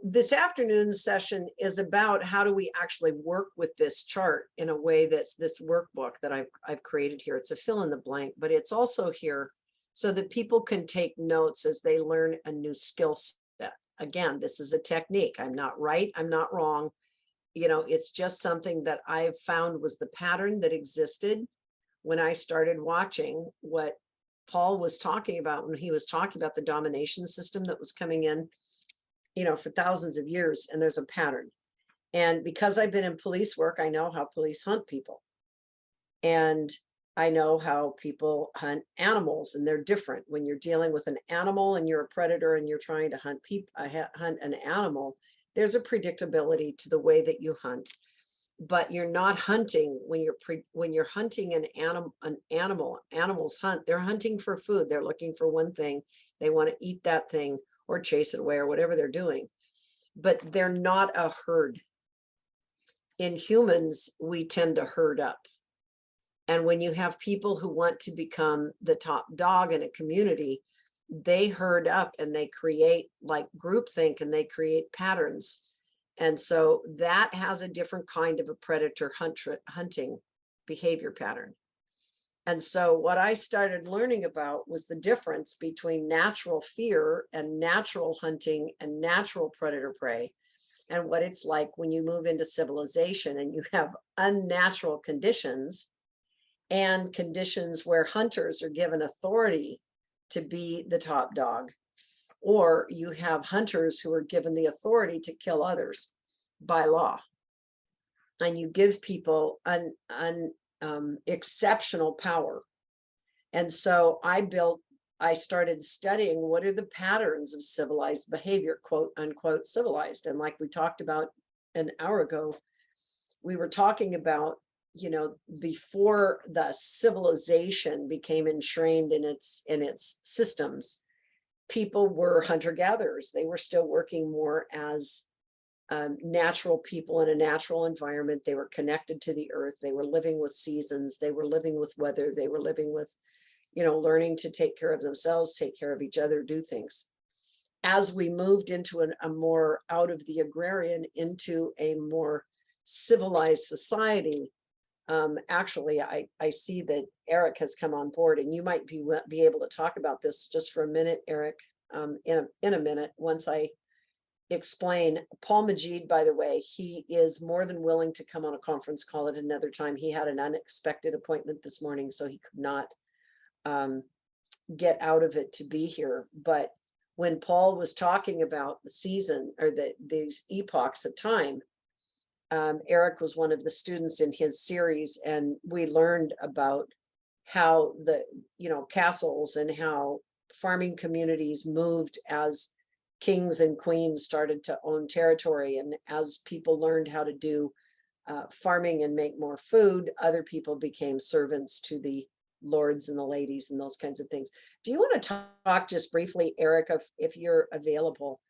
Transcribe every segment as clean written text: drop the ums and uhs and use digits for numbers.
this afternoon's session is about how do we actually work with this chart in a way that's this workbook that I've created here. It's a fill in the blank, but it's also here so that people can take notes as they learn a new skill set. Again, this is a technique. I'm not right, I'm not wrong. You know, it's just something that I've found was the pattern that existed when I started watching what Paul was talking about when he was talking about the domination system that was coming in, you know, for thousands of years, and there's a pattern. And because I've been in police work, I know how police hunt people. And I know how people hunt animals, and they're different. When you're dealing with an animal and you're a predator and you're trying to hunt an animal, there's a predictability to the way that you hunt. But you're not hunting when you're hunting an animal. Animals hunt. They're hunting for food. They're looking for one thing. They want to eat that thing or chase it away or whatever they're doing. But they're not a herd. In humans, we tend to herd up. And when you have people who want to become the top dog in a community, they herd up and they create like groupthink and they create patterns. And so that has a different kind of a predator hunting behavior pattern. And so what I started learning about was the difference between natural fear and natural hunting and natural predator prey, and what it's like when you move into civilization and you have unnatural conditions and conditions where hunters are given authority to be the top dog, or you have hunters who are given the authority to kill others by law. And you give people exceptional power. And so I started studying what are the patterns of civilized behavior, quote unquote civilized. And like we talked about an hour ago, we were talking about, you know, before the civilization became enshrined in its systems, people were hunter-gatherers. They were still working more as natural people in a natural environment. They were connected to the earth. They were living with seasons. They were living with weather. They were living with, you know, learning to take care of themselves, take care of each other, do things. As we moved into a more out of the agrarian into a more civilized society, actually, I see that Eric has come on board, and you might be able to talk about this just for a minute, Eric, in a minute, once I explain. Paul Majid, by the way, he is more than willing to come on a conference call at another time. He had an unexpected appointment this morning, so he could not get out of it to be here. But when Paul was talking about the season or these epochs of time, Eric was one of the students in his series, and we learned about how the, you know, castles and how farming communities moved as kings and queens started to own territory. And as people learned how to do farming and make more food, other people became servants to the lords and the ladies and those kinds of things. Do you want to talk just briefly, Eric, if you're available,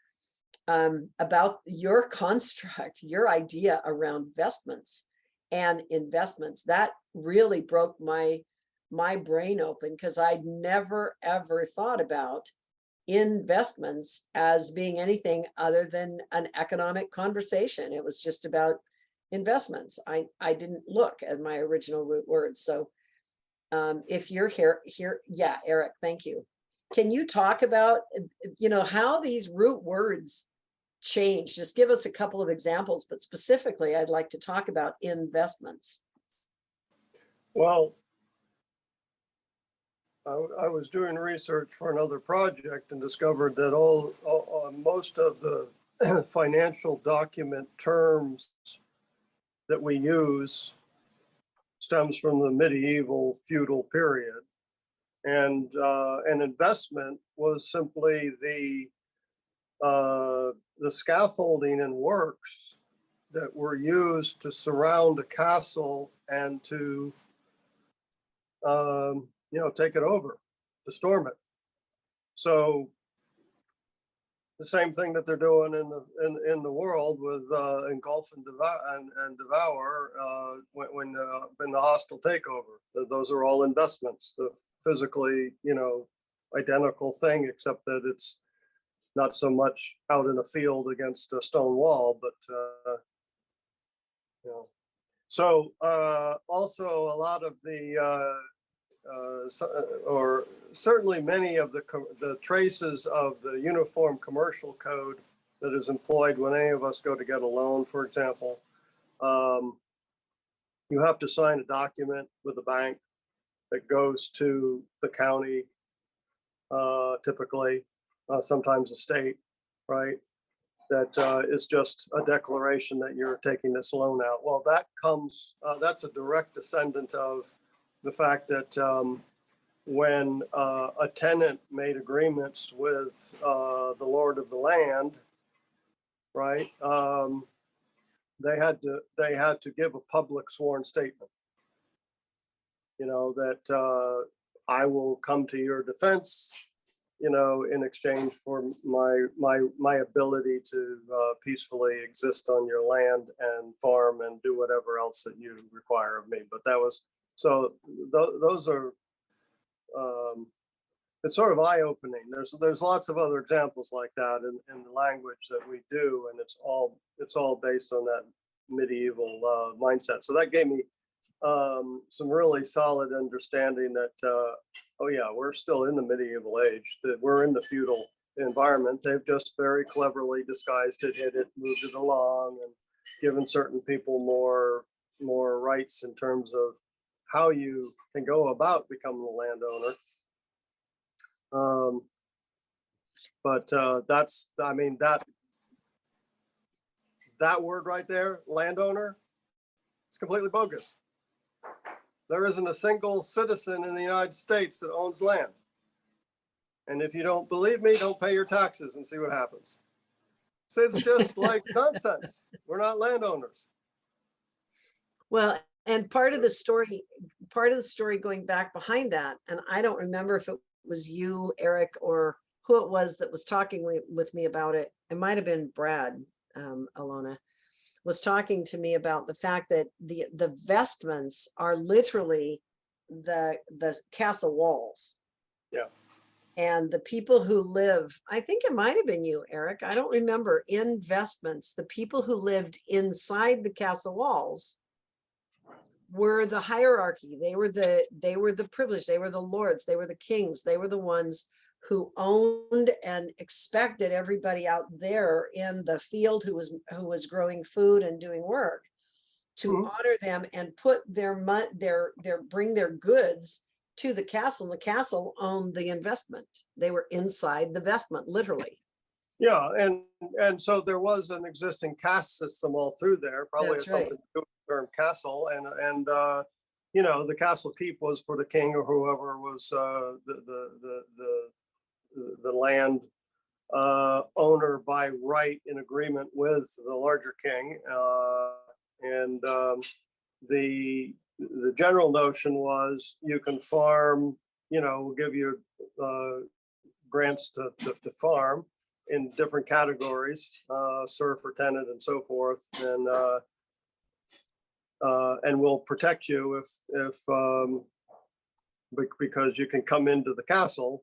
about your construct, your idea around vestments and investments? That really broke my brain open, because I'd never ever thought about investments as being anything other than an economic conversation. It was just about investments. I didn't look at my original root words. So if you're here, yeah, Eric, thank you. Can you talk about, you know, how these root words change? Just give us a couple of examples, but specifically, I'd like to talk about investments. Well, I was doing research for another project and discovered that most of the financial document terms that we use stems from the medieval feudal period. And an investment was simply the scaffolding and works that were used to surround a castle and to take it over, to storm it. So the same thing that they're doing in the world with engulf and devour when the hostile takeover. Those are all investments. The physically, identical thing, except that it's not so much out in a field against a stone wall, but you know. So also a lot of the or certainly many of the traces of the Uniform Commercial Code that is employed when any of us go to get a loan, for example. You have to sign a document with the bank that goes to the county, typically, sometimes the state, right? That is just a declaration that you're taking this loan out. Well, that comes, that's a direct descendant of the fact that when a tenant made agreements with the lord of the land, right? They had to give a public sworn statement, you know, that I will come to your defense, you know, in exchange for my ability to peacefully exist on your land and farm and do whatever else that you require of me. But that was, so those are, it's sort of eye-opening. There's lots of other examples like that in the language that we do, and it's all based on that medieval mindset. So that gave me some really solid understanding that oh yeah, we're still in the medieval age, that we're in the feudal environment. They've just very cleverly disguised it, hid it, moved it along, and given certain people more rights in terms of how you can go about becoming a landowner. But that's, I mean, that word right there, landowner, it's completely bogus. There isn't a single citizen in the United States that owns land. And if you don't believe me, don't pay your taxes and see what happens. So it's just like nonsense. We're not landowners. Well, and part of the story going back behind that, and I don't remember if it was you, Eric, or who it was that was talking with me about it. It might have been Brad, Alona, was talking to me about the fact that the vestments are literally the castle walls. Yeah. And the people who live, I think it might have been you, Eric, I don't remember, in vestments, the people who lived inside the castle walls were the hierarchy. They were the privileged, they were the lords, they were the kings, they were the ones who owned and expected everybody out there in the field who was growing food and doing work to honor them and put bring their goods to the castle, and the castle owned the investment. They were inside the vestment, literally. Yeah, and so there was an existing caste system all through there, probably has something to do with the term castle, and you know, the castle keep was for the king or whoever was the land owner by right in agreement with the larger king, and the general notion was you can farm, you know, we'll give you grants to farm in different categories, serf or tenant and so forth, and we'll protect you if because you can come into the castle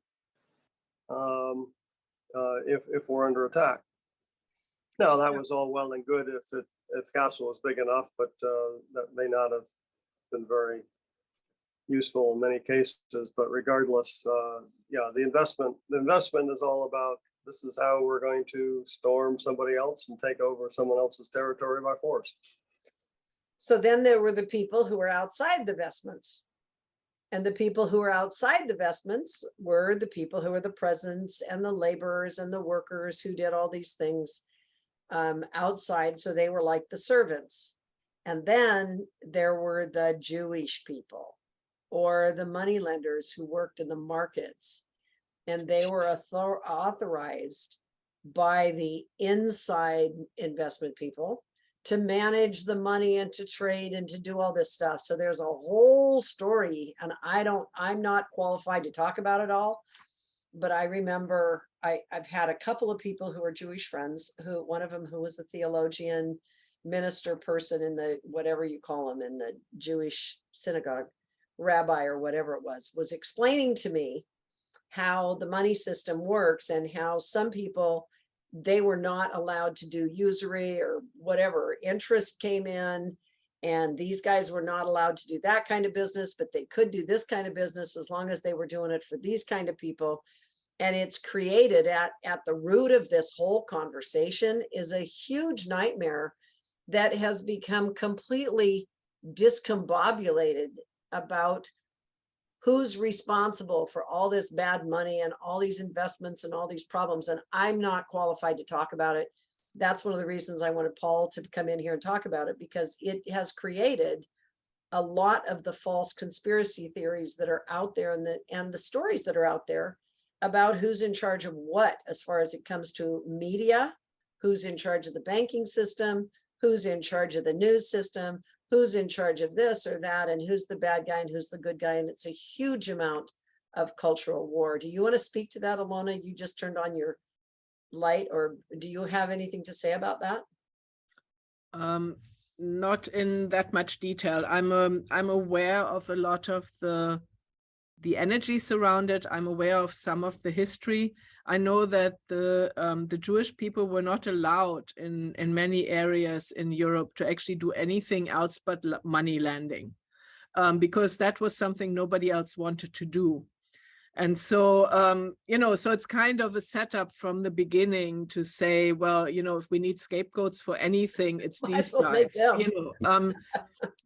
if we're under attack. Now that was all well and good if the castle was big enough, but that may not have been very useful in many cases. But regardless, yeah, the investment is all about, this is how we're going to storm somebody else and take over someone else's territory by force. So then there were the people who were outside the vestments. And the people who were outside the vestments were the people who were the peasants and the laborers and the workers who did all these things outside. So they were like the servants. And then there were the Jewish people or the moneylenders who worked in the markets. And they were authorized by the inside investment people to manage the money and to trade and to do all this stuff. So there's a whole story, and I'm not qualified to talk about it all, but I remember I've had a couple of people who are Jewish friends, who one of them who was a theologian, minister person in the, whatever you call them, in the Jewish synagogue, rabbi or whatever it was explaining to me how the money system works and how some people, they were not allowed to do usury or whatever. Interest came in and these guys were not allowed to do that kind of business, but they could do this kind of business as long as they were doing it for these kind of people. And it's created at the root of this whole conversation is a huge nightmare that has become completely discombobulated about who's responsible for all this bad money and all these investments and all these problems. And I'm not qualified to talk about it. That's one of the reasons I wanted Paul to come in here and talk about it, because it has created a lot of the false conspiracy theories that are out there and the stories that are out there about who's in charge of what, as far as it comes to media, who's in charge of the banking system, who's in charge of the news system, who's in charge of this or that, and who's the bad guy and who's the good guy. And it's a huge amount of cultural war. Do you want to speak to that, Alona? You just turned on your light, or do you have anything to say about that? Not in that much detail. I'm aware of a lot of the energy surrounded. I'm aware of some of the history. I know that the Jewish people were not allowed in many areas in Europe to actually do anything else but money lending, because that was something nobody else wanted to do. And so, so it's kind of a setup from the beginning to say, well, if we need scapegoats for anything, it's these guys,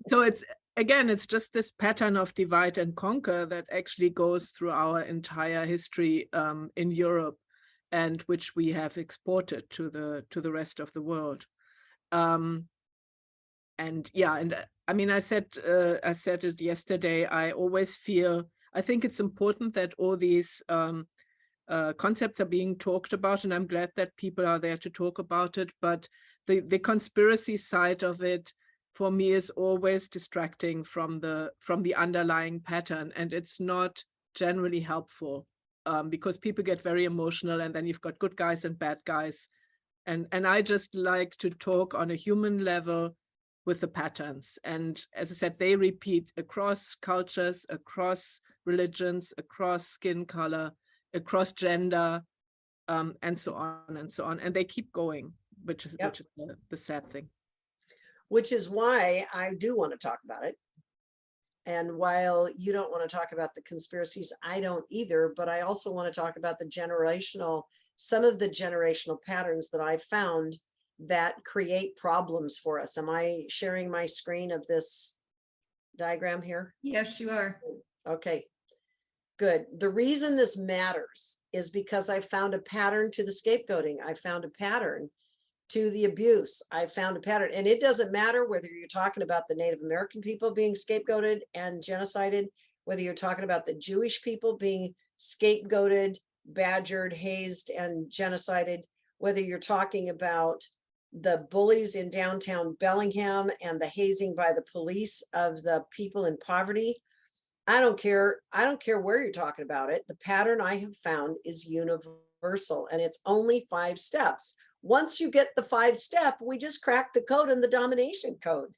So it's, again, it's just this pattern of divide and conquer that actually goes through our entire history in Europe, and which we have exported to the rest of the world. And I mean, I said it yesterday. I think it's important that all these concepts are being talked about, and I'm glad that people are there to talk about it. But the conspiracy side of it, for me, is always distracting from the underlying pattern, and it's not generally helpful, because people get very emotional, and then you've got good guys and bad guys, and I just like to talk on a human level with the patterns. And as I said, they repeat across cultures, across religions, across skin color, across gender, and so on and so on, and they keep going, which is the sad thing. Which is why I do want to talk about it. And while you don't want to talk about the conspiracies, I don't either, but I also want to talk about some of the generational patterns that I found that create problems for us. Am I sharing my screen of this diagram here? Yes, you are. Okay, good. The reason this matters is because I found a pattern to the scapegoating. I found a pattern to the abuse. I found a pattern, and it doesn't matter whether you're talking about the Native American people being scapegoated and genocided, whether you're talking about the Jewish people being scapegoated, badgered, hazed, and genocided, whether you're talking about the bullies in downtown Bellingham and the hazing by the police of the people in poverty. I don't care where you're talking about it. The pattern I have found is universal, and it's only 5 steps. Once you get the 5-step, we just crack the code in the domination code.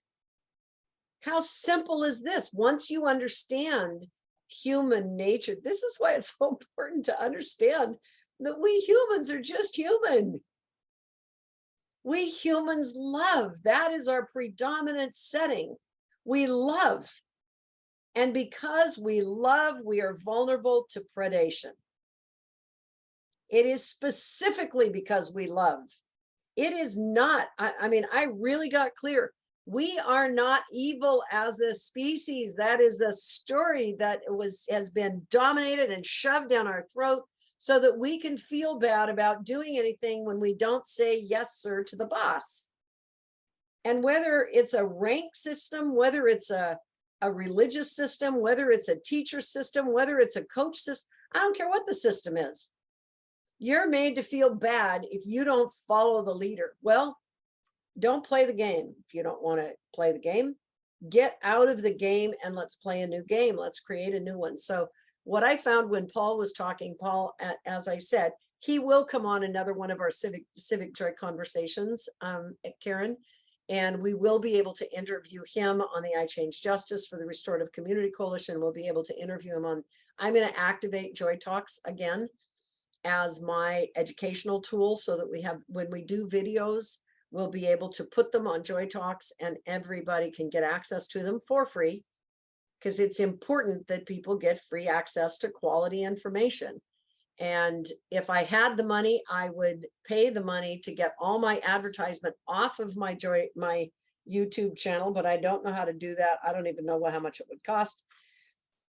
How simple is this? Once you understand human nature, this is why it's so important to understand that we humans are just human. We humans love. That is our predominant setting. We love. And because we love, we are vulnerable to predation. It is specifically because we love. It is not, I mean, I really got clear. We are not evil as a species. That is a story that has been dominated and shoved down our throat so that we can feel bad about doing anything when we don't say yes, sir, to the boss. And whether it's a rank system, whether it's a religious system, whether it's a teacher system, whether it's a coach system, I don't care what the system is. You're made to feel bad if you don't follow the leader. Well, don't play the game. If you don't want to play the game, get out of the game and let's play a new game. Let's create a new one. So what I found when Paul was talking, Paul, as I said, he will come on another one of our civic joy conversations, Karen. And we will be able to interview him on the I Change Justice for the Restorative Community Coalition. We'll be able to interview him on, I'm going to activate Joy Talks again as my educational tool so that we have, when we do videos, we'll be able to put them on Joy Talks and everybody can get access to them for free, because it's important that people get free access to quality information. And if I had the money, I would pay the money to get all my advertisement off of my YouTube channel, but I don't know how to do that. I don't even know how much it would cost.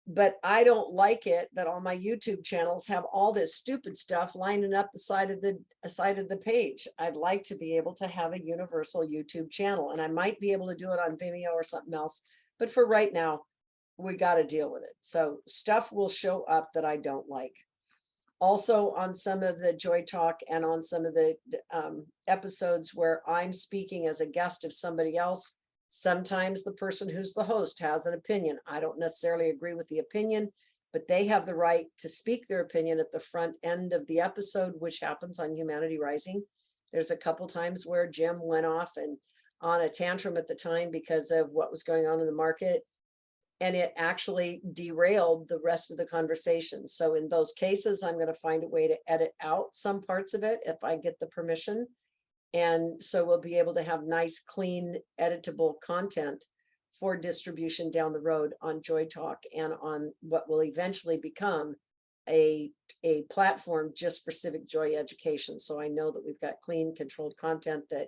But I don't like it that all my YouTube channels have all this stupid stuff lining up the side of the page. I'd like to be able to have a universal YouTube channel, and I might be able to do it on Vimeo or something else. But for right now, we got to deal with it. So stuff will show up that I don't like. Also on some of the Joy Talk and on some of the episodes where I'm speaking as a guest of somebody else, sometimes the person who's the host has an opinion. I don't necessarily agree with the opinion, but they have the right to speak their opinion at the front end of the episode, which happens on Humanity Rising. There's a couple times where Jim went off and on a tantrum at the time because of what was going on in the market. And it actually derailed the rest of the conversation. So in those cases, I'm going to find a way to edit out some parts of it if I get the permission. And so we'll be able to have nice, clean, editable content for distribution down the road on Joy Talk and on what will eventually become a platform just for civic joy education. So I know that we've got clean, controlled content that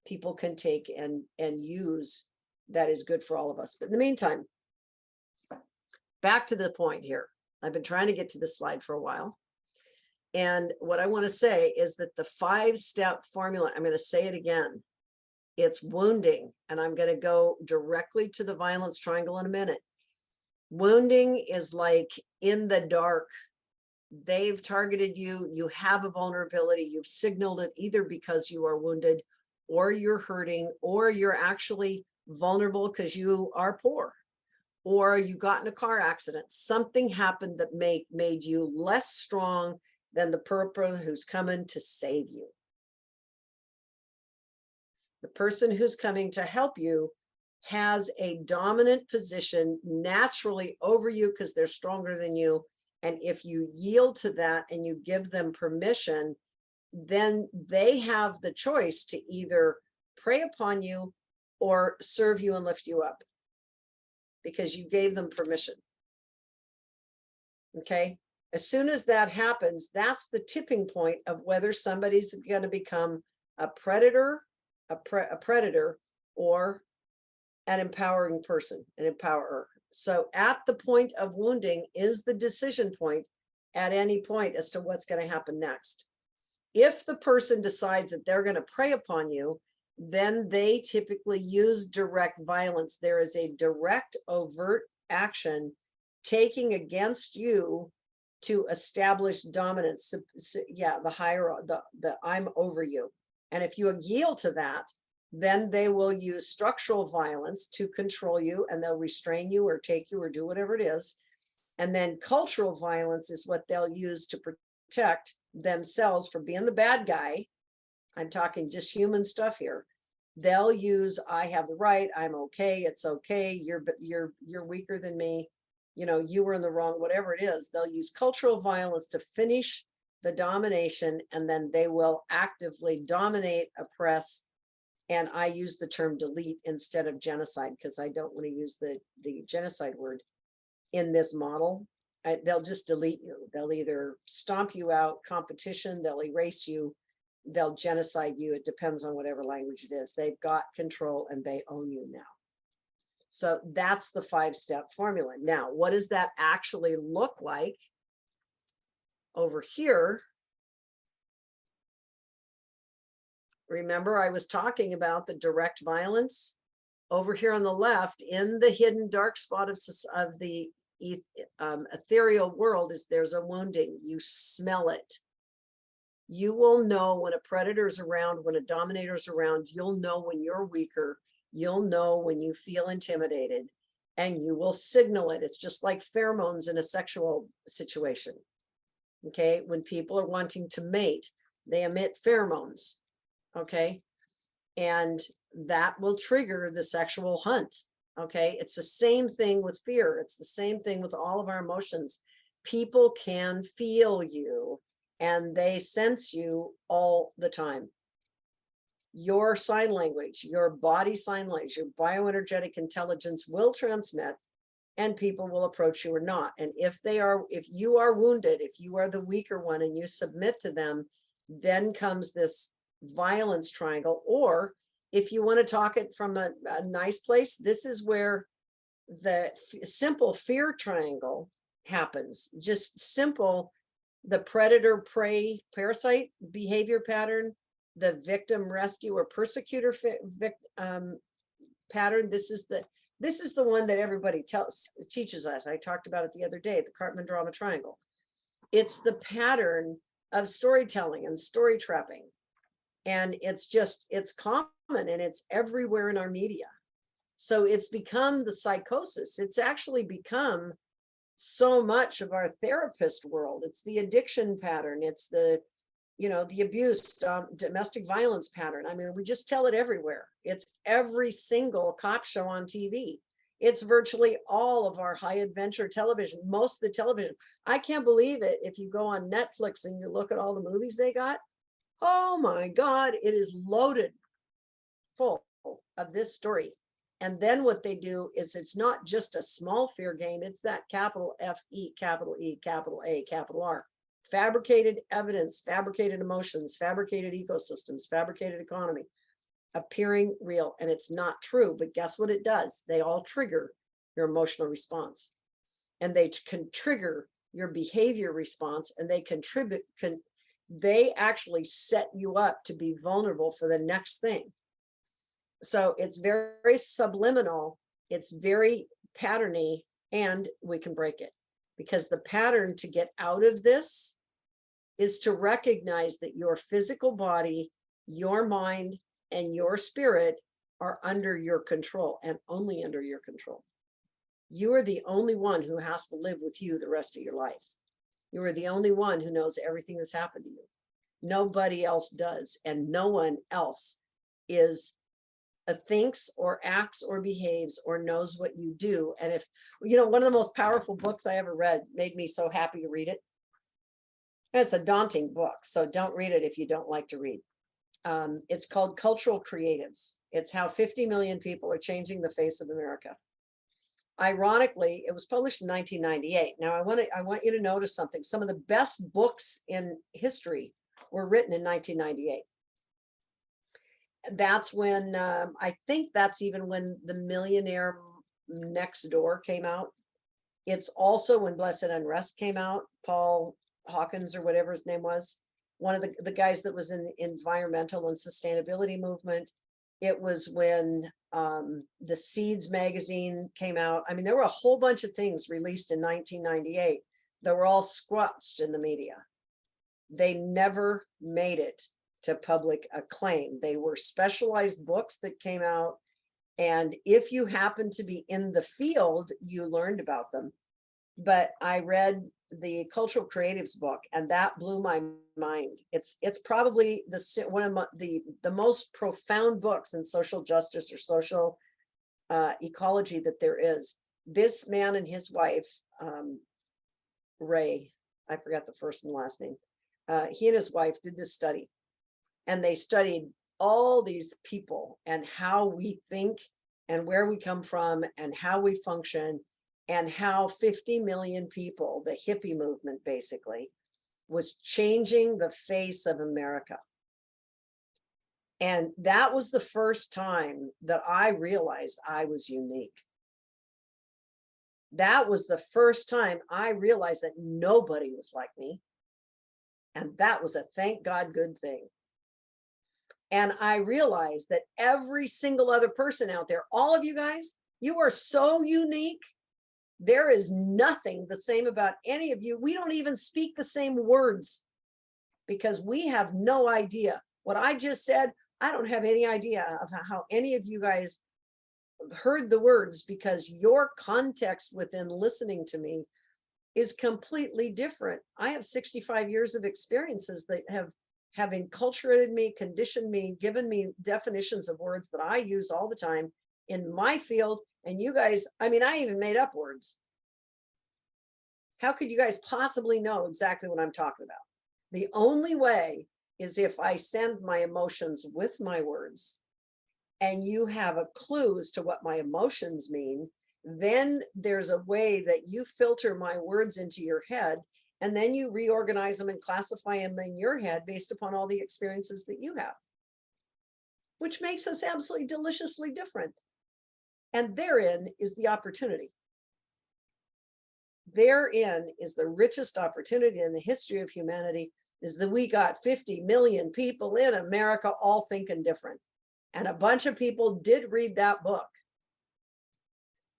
people can take and use that is good for all of us. But in the meantime, back to the point here. I've been trying to get to this slide for a while. And what I want to say is that the 5-step formula, I'm going to say it again. It's wounding, and I'm going to go directly to the violence triangle in a minute. Wounding is like in the dark. They've targeted you. You have a vulnerability. You've signaled it either because you are wounded or you're hurting or you're actually vulnerable because you are poor, or you got in a car accident. Something happened that made you less strong than the person who's coming to save you. The person who's coming to help you has a dominant position naturally over you because they're stronger than you. And if you yield to that and you give them permission, then they have the choice to either prey upon you or serve you and lift you up, because you gave them permission. Okay. As soon as that happens, that's the tipping point of whether somebody's going to become a predator, a predator, or an empowering person, an empowerer. So at the point of wounding is the decision point at any point as to what's going to happen next. If the person decides that they're going to prey upon you, then they typically use direct violence. There is a direct, overt action taking against you to establish dominance. Yeah, the higher, the I'm over you. And if you yield to that, then they will use structural violence to control you, and they'll restrain you or take you or do whatever it is. And then cultural violence is what they'll use to protect themselves from being the bad guy. I'm talking just human stuff here. They'll use, I have the right, I'm okay, it's okay, you're weaker than me, you know, you were in the wrong, whatever it is. They'll use cultural violence to finish the domination, and then they will actively dominate, oppress. And I use the term delete instead of genocide because I don't want to use the genocide word in this model. They'll just delete you. They'll either stomp you out, competition, they'll erase you, they'll genocide you. It depends on whatever language it is. They've got control and they own you now. So that's the 5-step formula. Now, what does that actually look like over here? Remember, I was talking about the direct violence over here on the left. In the hidden dark spot of the ethereal world is there's a wounding. You smell it. You will know when a predator's around, when a dominator's around. You'll know when you're weaker. You'll know when you feel intimidated, and you will signal it. It's just like pheromones in a sexual situation. Okay, when people are wanting to mate, they emit pheromones. Okay, and that will trigger the sexual hunt. Okay, it's the same thing with fear. It's the same thing with all of our emotions. People can feel you and they sense you all the time. Your sign language, your body sign language, your bioenergetic intelligence will transmit, and people will approach you or not. And if you are wounded, if you are the weaker one and you submit to them, then comes this violence triangle. Or if you want to talk it from a nice place, this is where the simple fear triangle happens. Just simple, the predator prey parasite behavior pattern, the victim rescue or persecutor pattern. This is the one that everybody teaches us. I talked about it the other day, the Cartman drama triangle. It's the pattern of storytelling and story trapping. And it's common and it's everywhere in our media. So it's become the psychosis. It's actually become so much of our therapist world. It's the addiction pattern. It's the abuse, domestic violence pattern. I mean, we just tell it everywhere. It's every single cop show on TV. It's virtually all of our high adventure television, most of the television. I can't believe it. If you go on Netflix and you look at all the movies they got, oh my God, it is loaded full of this story. And then what they do is it's not just a small fear game. It's that capital F-E, capital E, capital A, capital R. Fabricated evidence, fabricated emotions, fabricated ecosystems, fabricated economy, appearing real. And it's not true, but guess what it does? They all trigger your emotional response, and they can trigger your behavior response, and they actually set you up to be vulnerable for the next thing. So it's very subliminal, it's very patterny, and we can break it. Because the pattern to get out of this is to recognize that your physical body, your mind, and your spirit are under your control, and only under your control. You are the only one who has to live with you the rest of your life. You are the only one who knows everything that's happened to you. Nobody else does, and no one else thinks or acts or behaves or knows what you do. And if, one of the most powerful books I ever read, made me so happy to read it. And it's a daunting book, so don't read it if you don't like to read. It's called Cultural Creatives. It's how 50 million people are changing the face of America. Ironically, it was published in 1998. Now, I want you to notice something. Some of the best books in history were written in 1998. That's when, I think that's even when The Millionaire Next Door came out. It's also when Blessed Unrest came out. Paul Hawkins, or whatever his name was, one of the guys that was in the environmental and sustainability movement. It was when the Seeds magazine came out. I mean, there were a whole bunch of things released in 1998 that were all squelched in the media. They never made it to public acclaim. They were specialized books that came out, and if you happened to be in the field, you learned about them. But I read the Cultural Creatives book, and that blew my mind. It's probably one of the most profound books in social justice or social ecology that there is. This man and his wife, Ray, I forgot the first and last name. He and his wife did this study, and they studied all these people and how we think and where we come from and how we function, and how 50 million people, the hippie movement basically, was changing the face of America. And that was the first time that I realized I was unique. That was the first time I realized that nobody was like me. And that was a thank God good thing. And I realized that every single other person out there, all of you guys, you are so unique. There is nothing the same about any of you. We don't even speak the same words because we have no idea. What I just said, I don't have any idea of how any of you guys heard the words, because your context within listening to me is completely different. I have 65 years of experiences that have have enculturated me, conditioned me, given me definitions of words that I use all the time in my field. And you guys, I mean, I even made up words. How could you guys possibly know exactly what I'm talking about? The only way is if I send my emotions with my words and you have a clue as to what my emotions mean, then there's a way that you filter my words into your head, and then you reorganize them and classify them in your head based upon all the experiences that you have, which makes us absolutely deliciously different. And therein is the opportunity. Therein is the richest opportunity in the history of humanity, is that we got 50 million people in America all thinking different. And a bunch of people did read that book.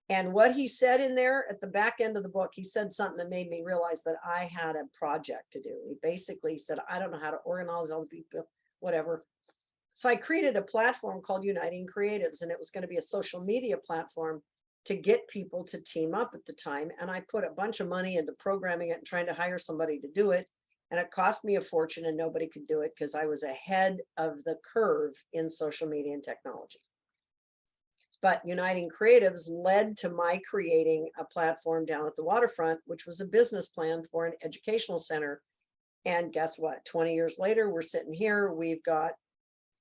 And what he said in there at the back end of the book, he said something that made me realize that I had a project to do. He basically said, I don't know how to organize all the people, whatever. So I created a platform called Uniting Creatives, and it was going to be a social media platform to get people to team up at the time. And I put a bunch of money into programming it and trying to hire somebody to do it. And it cost me a fortune, and nobody could do it because I was ahead of the curve in social media and technology. But Uniting Creatives led to my creating a platform down at the waterfront, which was a business plan for an educational center. And guess what? 20 years later, we're sitting here. We've got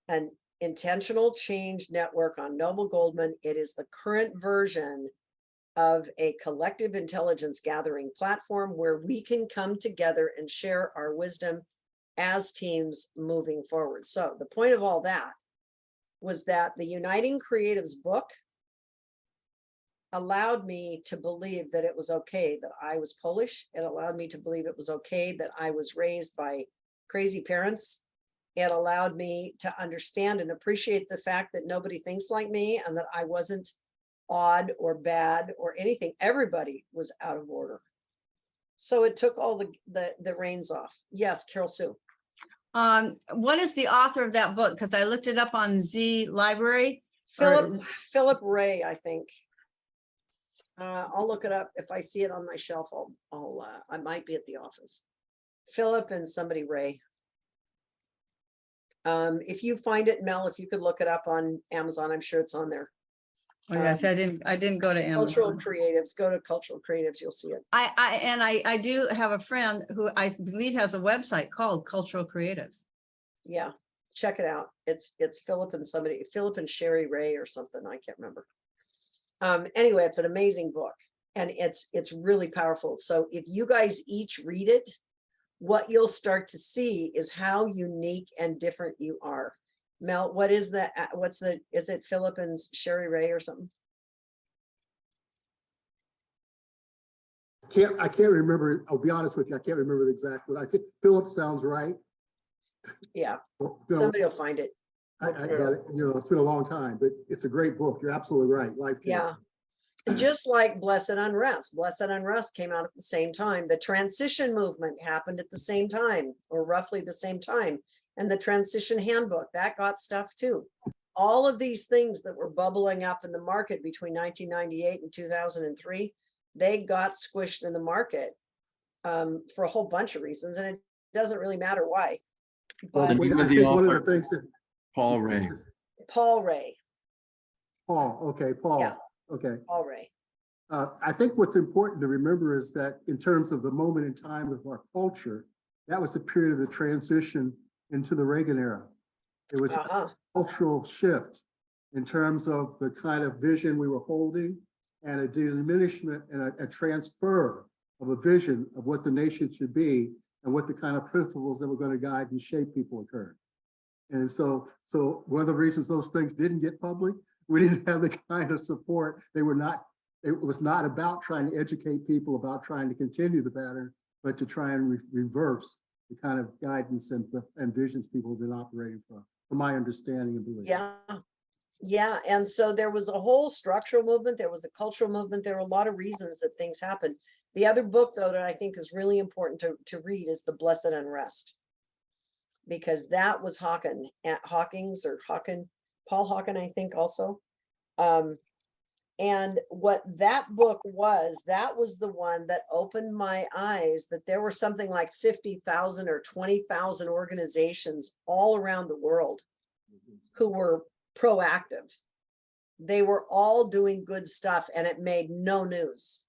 an intentional change network on Noble Goldman. It is the current version of a collective intelligence gathering platform where we can come together and share our wisdom as teams moving forward. So the point of all that was that the Uniting Creatives book allowed me to believe that it was okay that I was Polish. It allowed me to believe it was okay that I was raised by crazy parents. It allowed me to understand and appreciate the fact that nobody thinks like me and that I wasn't odd or bad or anything. Everybody was out of order. So it took all the reins off. Yes, Carol Sue. What is the author of that book? Because I looked it up on Z Library. Philip Ray, I think. I'll look it up. If I see it on my shelf, I might be at the office. Philip and somebody Ray. If you find it, Mel, if you could look it up on Amazon, I'm sure it's on there. Oh yes, I didn't go to Cultural Amazon. Creatives. Go to Cultural Creatives, you'll see it. I do have a friend who I believe has a website called Cultural Creatives. Yeah, check it out. It's Philip and Sherry Ray or something. I can't remember. Anyway, it's an amazing book, and it's really powerful. So if you guys each read it, what you'll start to see is how unique and different you are. Mel, what is that? Is it Philip and Sherry Ray or something? I can't remember. I'll be honest with you. I can't remember the exact one. I think Philip sounds right. Yeah, Phil, somebody will find it. I had it, it's been a long time, but it's a great book. You're absolutely right. Life. Yeah. Just like Blessed Unrest. Blessed Unrest came out at the same time. The transition movement happened at the same time, or roughly the same time. And the transition handbook, that got stuff too. All of these things that were bubbling up in the market between 1998 and 2003, they got squished in the market for a whole bunch of reasons. And it doesn't really matter why. But I think one of the things that Paul Ray. Paul Ray. Paul, okay, Paul. Yeah. Okay. Paul Ray. I think what's important to remember is that in terms of the moment in time of our culture, that was the period of the transition into the Reagan era. It was a cultural shift in terms of the kind of vision we were holding, and a diminishment and a transfer of a vision of what the nation should be and what the kind of principles that were going to guide and shape people occurred. And so one of the reasons those things didn't get public, we didn't have the kind of support. It was not about trying to educate people about trying to continue the pattern, but to try and reverse the kind of guidance and visions people have been operating from my understanding and belief. Yeah. And so there was a whole structural movement. There was a cultural movement. There were a lot of reasons that things happened. The other book, though, that I think is really important to read is The Blessed Unrest, because that was Paul Hawken, I think also. And what that book was, that was the one that opened my eyes that there were something like 50,000 or 20,000 organizations all around the world who were proactive. They were all doing good stuff, and it made no news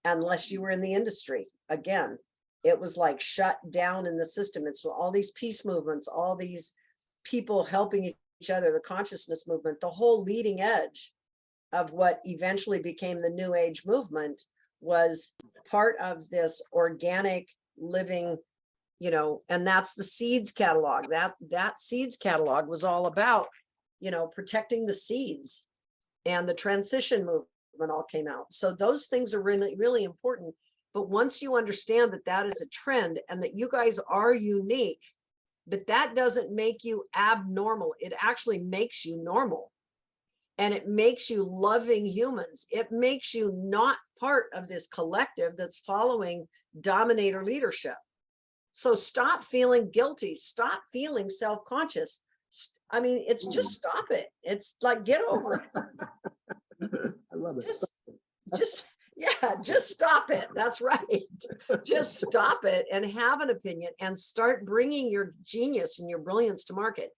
unless you were in the industry. Again, it was like shut down in the system. It's all these peace movements, all these people helping each other, the consciousness movement, the whole leading edge of what eventually became the New Age movement was part of this organic living, you know, and that's the seeds catalog. That seeds catalog was all about, you know, protecting the seeds, and the transition movement all came out. So those things are really, really important. But once you understand that that is a trend and that you guys are unique, but that doesn't make you abnormal. It actually makes you normal. And it makes you loving humans. It makes you not part of this collective that's following dominator leadership. So stop feeling guilty. Stop feeling self-conscious. I mean, it's just stop it. It's like, get over it. I love it. Just stop it. That's right. Just stop it and have an opinion and start bringing your genius and your brilliance to market.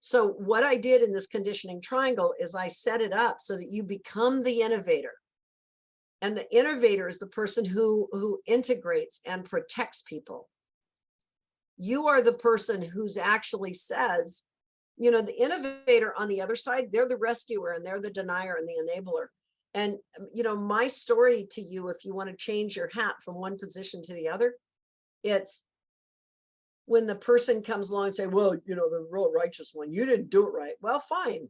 So what I did in this conditioning triangle is I set it up so that you become the innovator. And the innovator is the person who integrates and protects people. You are the person who's actually says, you know, the innovator on the other side, they're the rescuer and they're the denier and the enabler. And, you know, my story to you, if you want to change your hat from one position to the other, it's when the person comes along and say, well, you know, the real righteous one, you didn't do it right. Well, fine.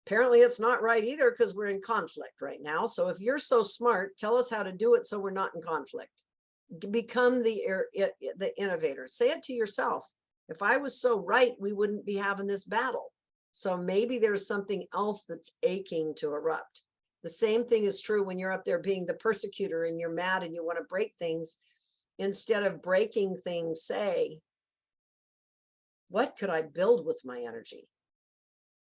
Apparently it's not right either, because we're in conflict right now. So if you're so smart, tell us how to do it so we're not in conflict. Become the innovator. Say it to yourself. If I was so right, we wouldn't be having this battle. So maybe there's something else that's aching to erupt. The same thing is true when you're up there being the persecutor and you're mad and you want to break things. Instead of breaking things, say, what could I build with my energy?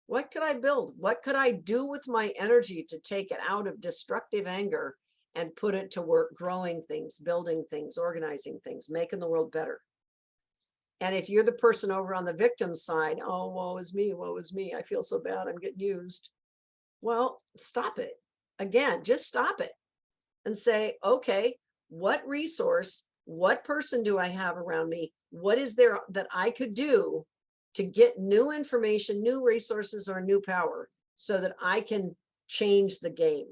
What could I build? What could I do with my energy to take it out of destructive anger and put it to work growing things, building things, organizing things, making the world better? And if you're the person over on the victim side, oh, woe is me, I feel so bad, I'm getting used. Well, stop it. Again, just stop it and say, okay, what resource, what person do I have around me? What is there that I could do to get new information, new resources, or new power so that I can change the game?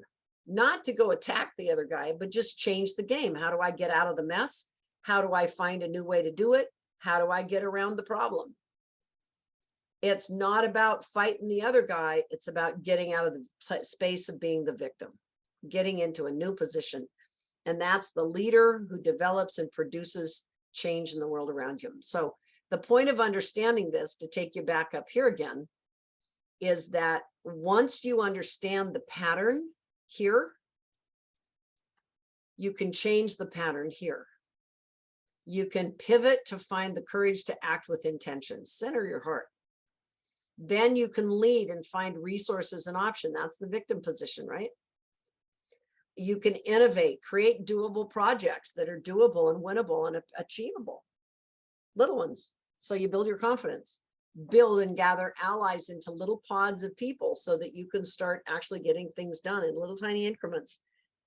Not to go attack the other guy, but just change the game. How do I get out of the mess? How do I find a new way to do it? How do I get around the problem? It's not about fighting the other guy. It's about getting out of the space of being the victim, getting into a new position. And that's the leader who develops and produces change in the world around him. So the point of understanding this, to take you back up here again, is that once you understand the pattern here, you can change the pattern here. You can pivot to find the courage to act with intention. Center your heart. Then you can lead and find resources and option. That's the victim position, right? You can innovate, create doable projects that are doable and winnable and achievable. Little ones. So you build your confidence. Build and gather allies into little pods of people so that you can start actually getting things done in little tiny increments.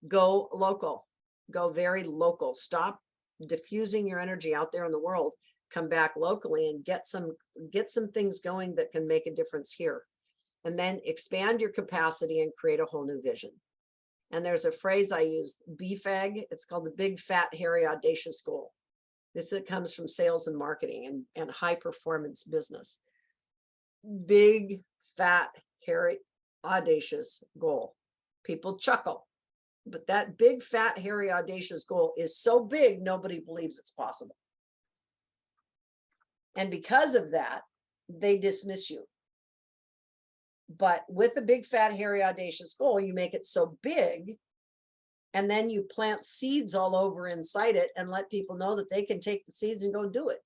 Go local. Go very local. Stop diffusing your energy out there in the world. Come back locally and get some things going that can make a difference here. And then expand your capacity and create a whole new vision. And there's a phrase I use, BFAG. It's called the Big Fat Hairy Audacious Goal. This comes from sales and marketing and high performance business. Big, fat, hairy, audacious goal. People chuckle, but that big, fat, hairy, audacious goal is so big, nobody believes it's possible. And because of that, they dismiss you. But with a big, fat, hairy, audacious goal, you make it so big, and then you plant seeds all over inside it and let people know that they can take the seeds and go do it.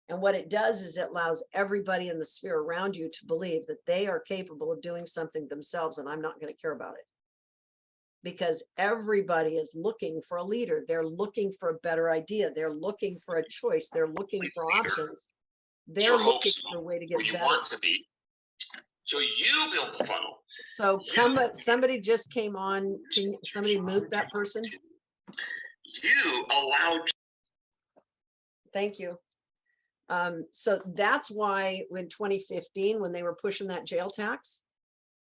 And what it does is it allows everybody in the sphere around you to believe that they are capable of doing something themselves, and I'm not going to care about it. Because everybody is looking for a leader. They're looking for a better idea. They're looking for a choice. They're looking for options. They're looking for a way to get where you better. want to be. So you build the funnel. So somebody just came on. Can somebody mute that person? You allowed. Thank you. So that's why in 2015, when they were pushing that jail tax,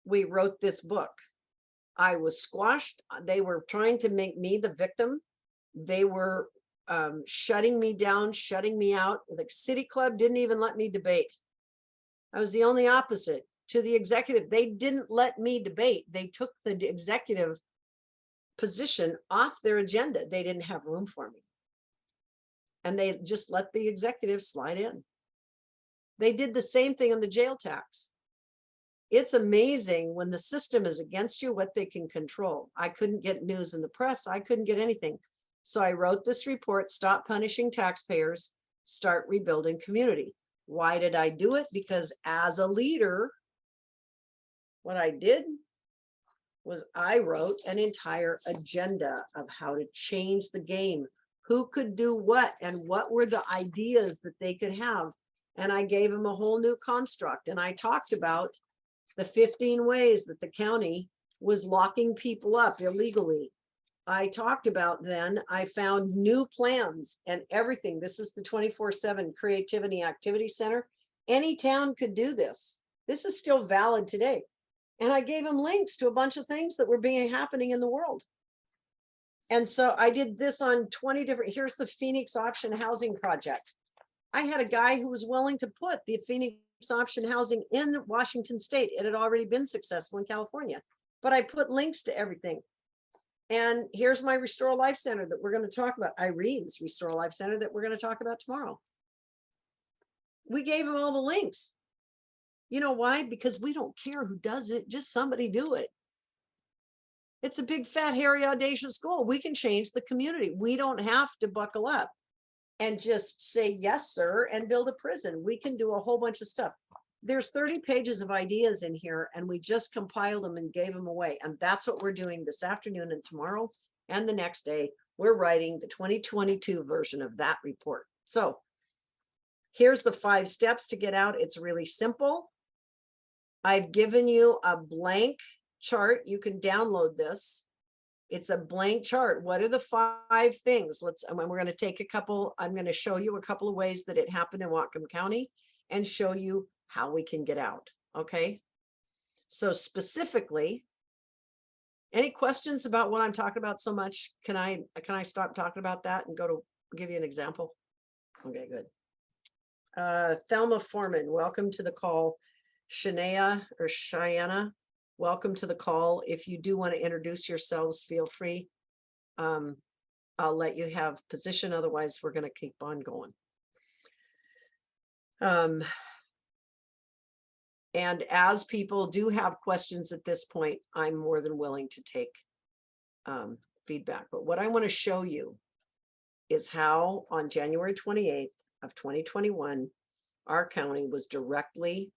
we wrote this book. I was squashed. They were trying to make me the victim. They were shutting me down, shutting me out. The City Club didn't even let me debate. I was the only opposite to the executive. They didn't let me debate. They took the executive position off their agenda. They didn't have room for me. And they just let the executive slide in. They did the same thing on the jail tax. It's amazing when the system is against you, what they can control. I couldn't get news in the press. I couldn't get anything. So I wrote this report, Stop Punishing Taxpayers, Start Rebuilding Community. Why did I do it? Because as a leader, what I did was I wrote an entire agenda of how to change the game, who could do what, and what were the ideas that they could have. And I gave them a whole new construct. And I talked about the 15 ways that the county was locking people up illegally. I talked about then, I found new plans and everything. This is the 24/7 Creativity Activity Center. Any town could do this. This is still valid today. And I gave them links to a bunch of things that were happening in the world. And so I did this on 20 different, here's the Phoenix Option Housing Project. I had a guy who was willing to put the Phoenix Option Housing in Washington State. It had already been successful in California, but I put links to everything. And here's my Restore Life Center that we're going to talk about. Irene's Restore Life Center that we're going to talk about tomorrow. We gave him all the links. You know why? Because we don't care who does it. Just somebody do it. It's a big, fat, hairy, audacious goal. We can change the community. We don't have to buckle up and just say, yes, sir, and build a prison. We can do a whole bunch of stuff. There's 30 pages of ideas in here, and we just compiled them and gave them away. And that's what we're doing this afternoon and tomorrow and the next day. We're writing the 2022 version of that report. So here's the 5 steps to get out. It's really simple. I've given you a blank chart. You can download this. It's a blank chart. What are the 5 things? We're going to take a couple. I'm going to show you a couple of ways that it happened in Whatcom County and show you how we can get out. Okay. So specifically, any questions about what I'm talking about so much? Can I stop talking about that and give you an example? Okay, good. Thelma Foreman, welcome to the call. Cheyenne, welcome to the call. If you do want to introduce yourselves, feel free. I'll let you have position. Otherwise, we're going to keep on going. And as people do have questions at this point, I'm more than willing to take feedback. But what I want to show you is how on January 28th of 2021, our county was directly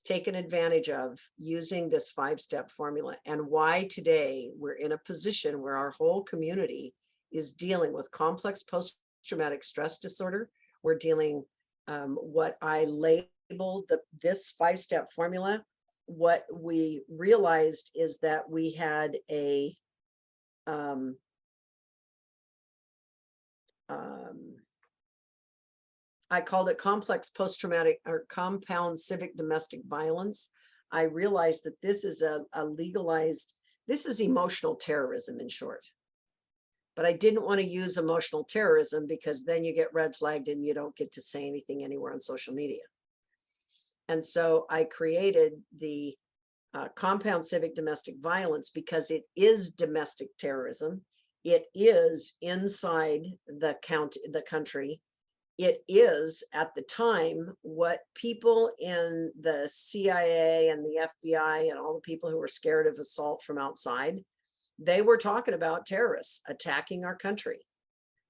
taken advantage of using this 5-step formula, and why today we're in a position where our whole community is dealing with complex post-traumatic stress disorder. We're dealing what I labeled this 5-step formula. What we realized is that we had a I called it complex post-traumatic or compound civic domestic violence. I realized that this is a legalized, this is emotional terrorism in short. But I didn't want to use emotional terrorism because then you get red flagged and you don't get to say anything anywhere on social media. And so I created the compound civic domestic violence because it is domestic terrorism. It is inside the country. It is at the time what people in the CIA and the FBI and all the people who were scared of assault from outside, they were talking about terrorists attacking our country.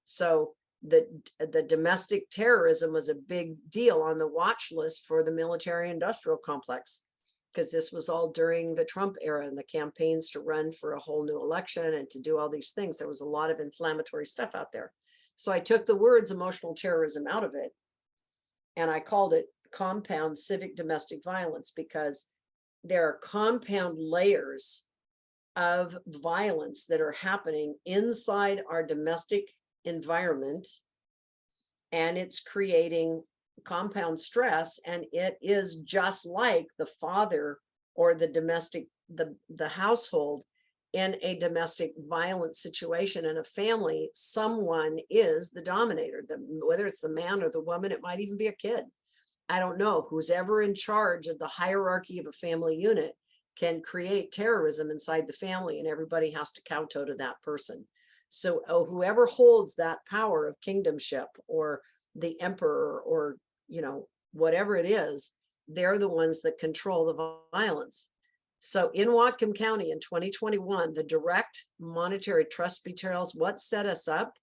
So the domestic terrorism was a big deal on the watch list for the military industrial complex, because this was all during the Trump era and the campaigns to run for a whole new election and to do all these things. There was a lot of inflammatory stuff out there. So I took the words emotional terrorism out of it, and I called it compound civic domestic violence, because there are compound layers of violence that are happening inside our domestic environment, and it's creating compound stress. And it is just like the father or the domestic, the household in a domestic violence situation in a family. Someone is the dominator, whether it's the man or the woman, it might even be a kid. I don't know. Who's ever in charge of the hierarchy of a family unit can create terrorism inside the family, and everybody has to kowtow to that person. So whoever holds that power of kingdomship, or the emperor, or, you know, whatever it is, they're the ones that control the violence. So in Whatcom County in 2021, the direct monetary trust betrayals, what set us up,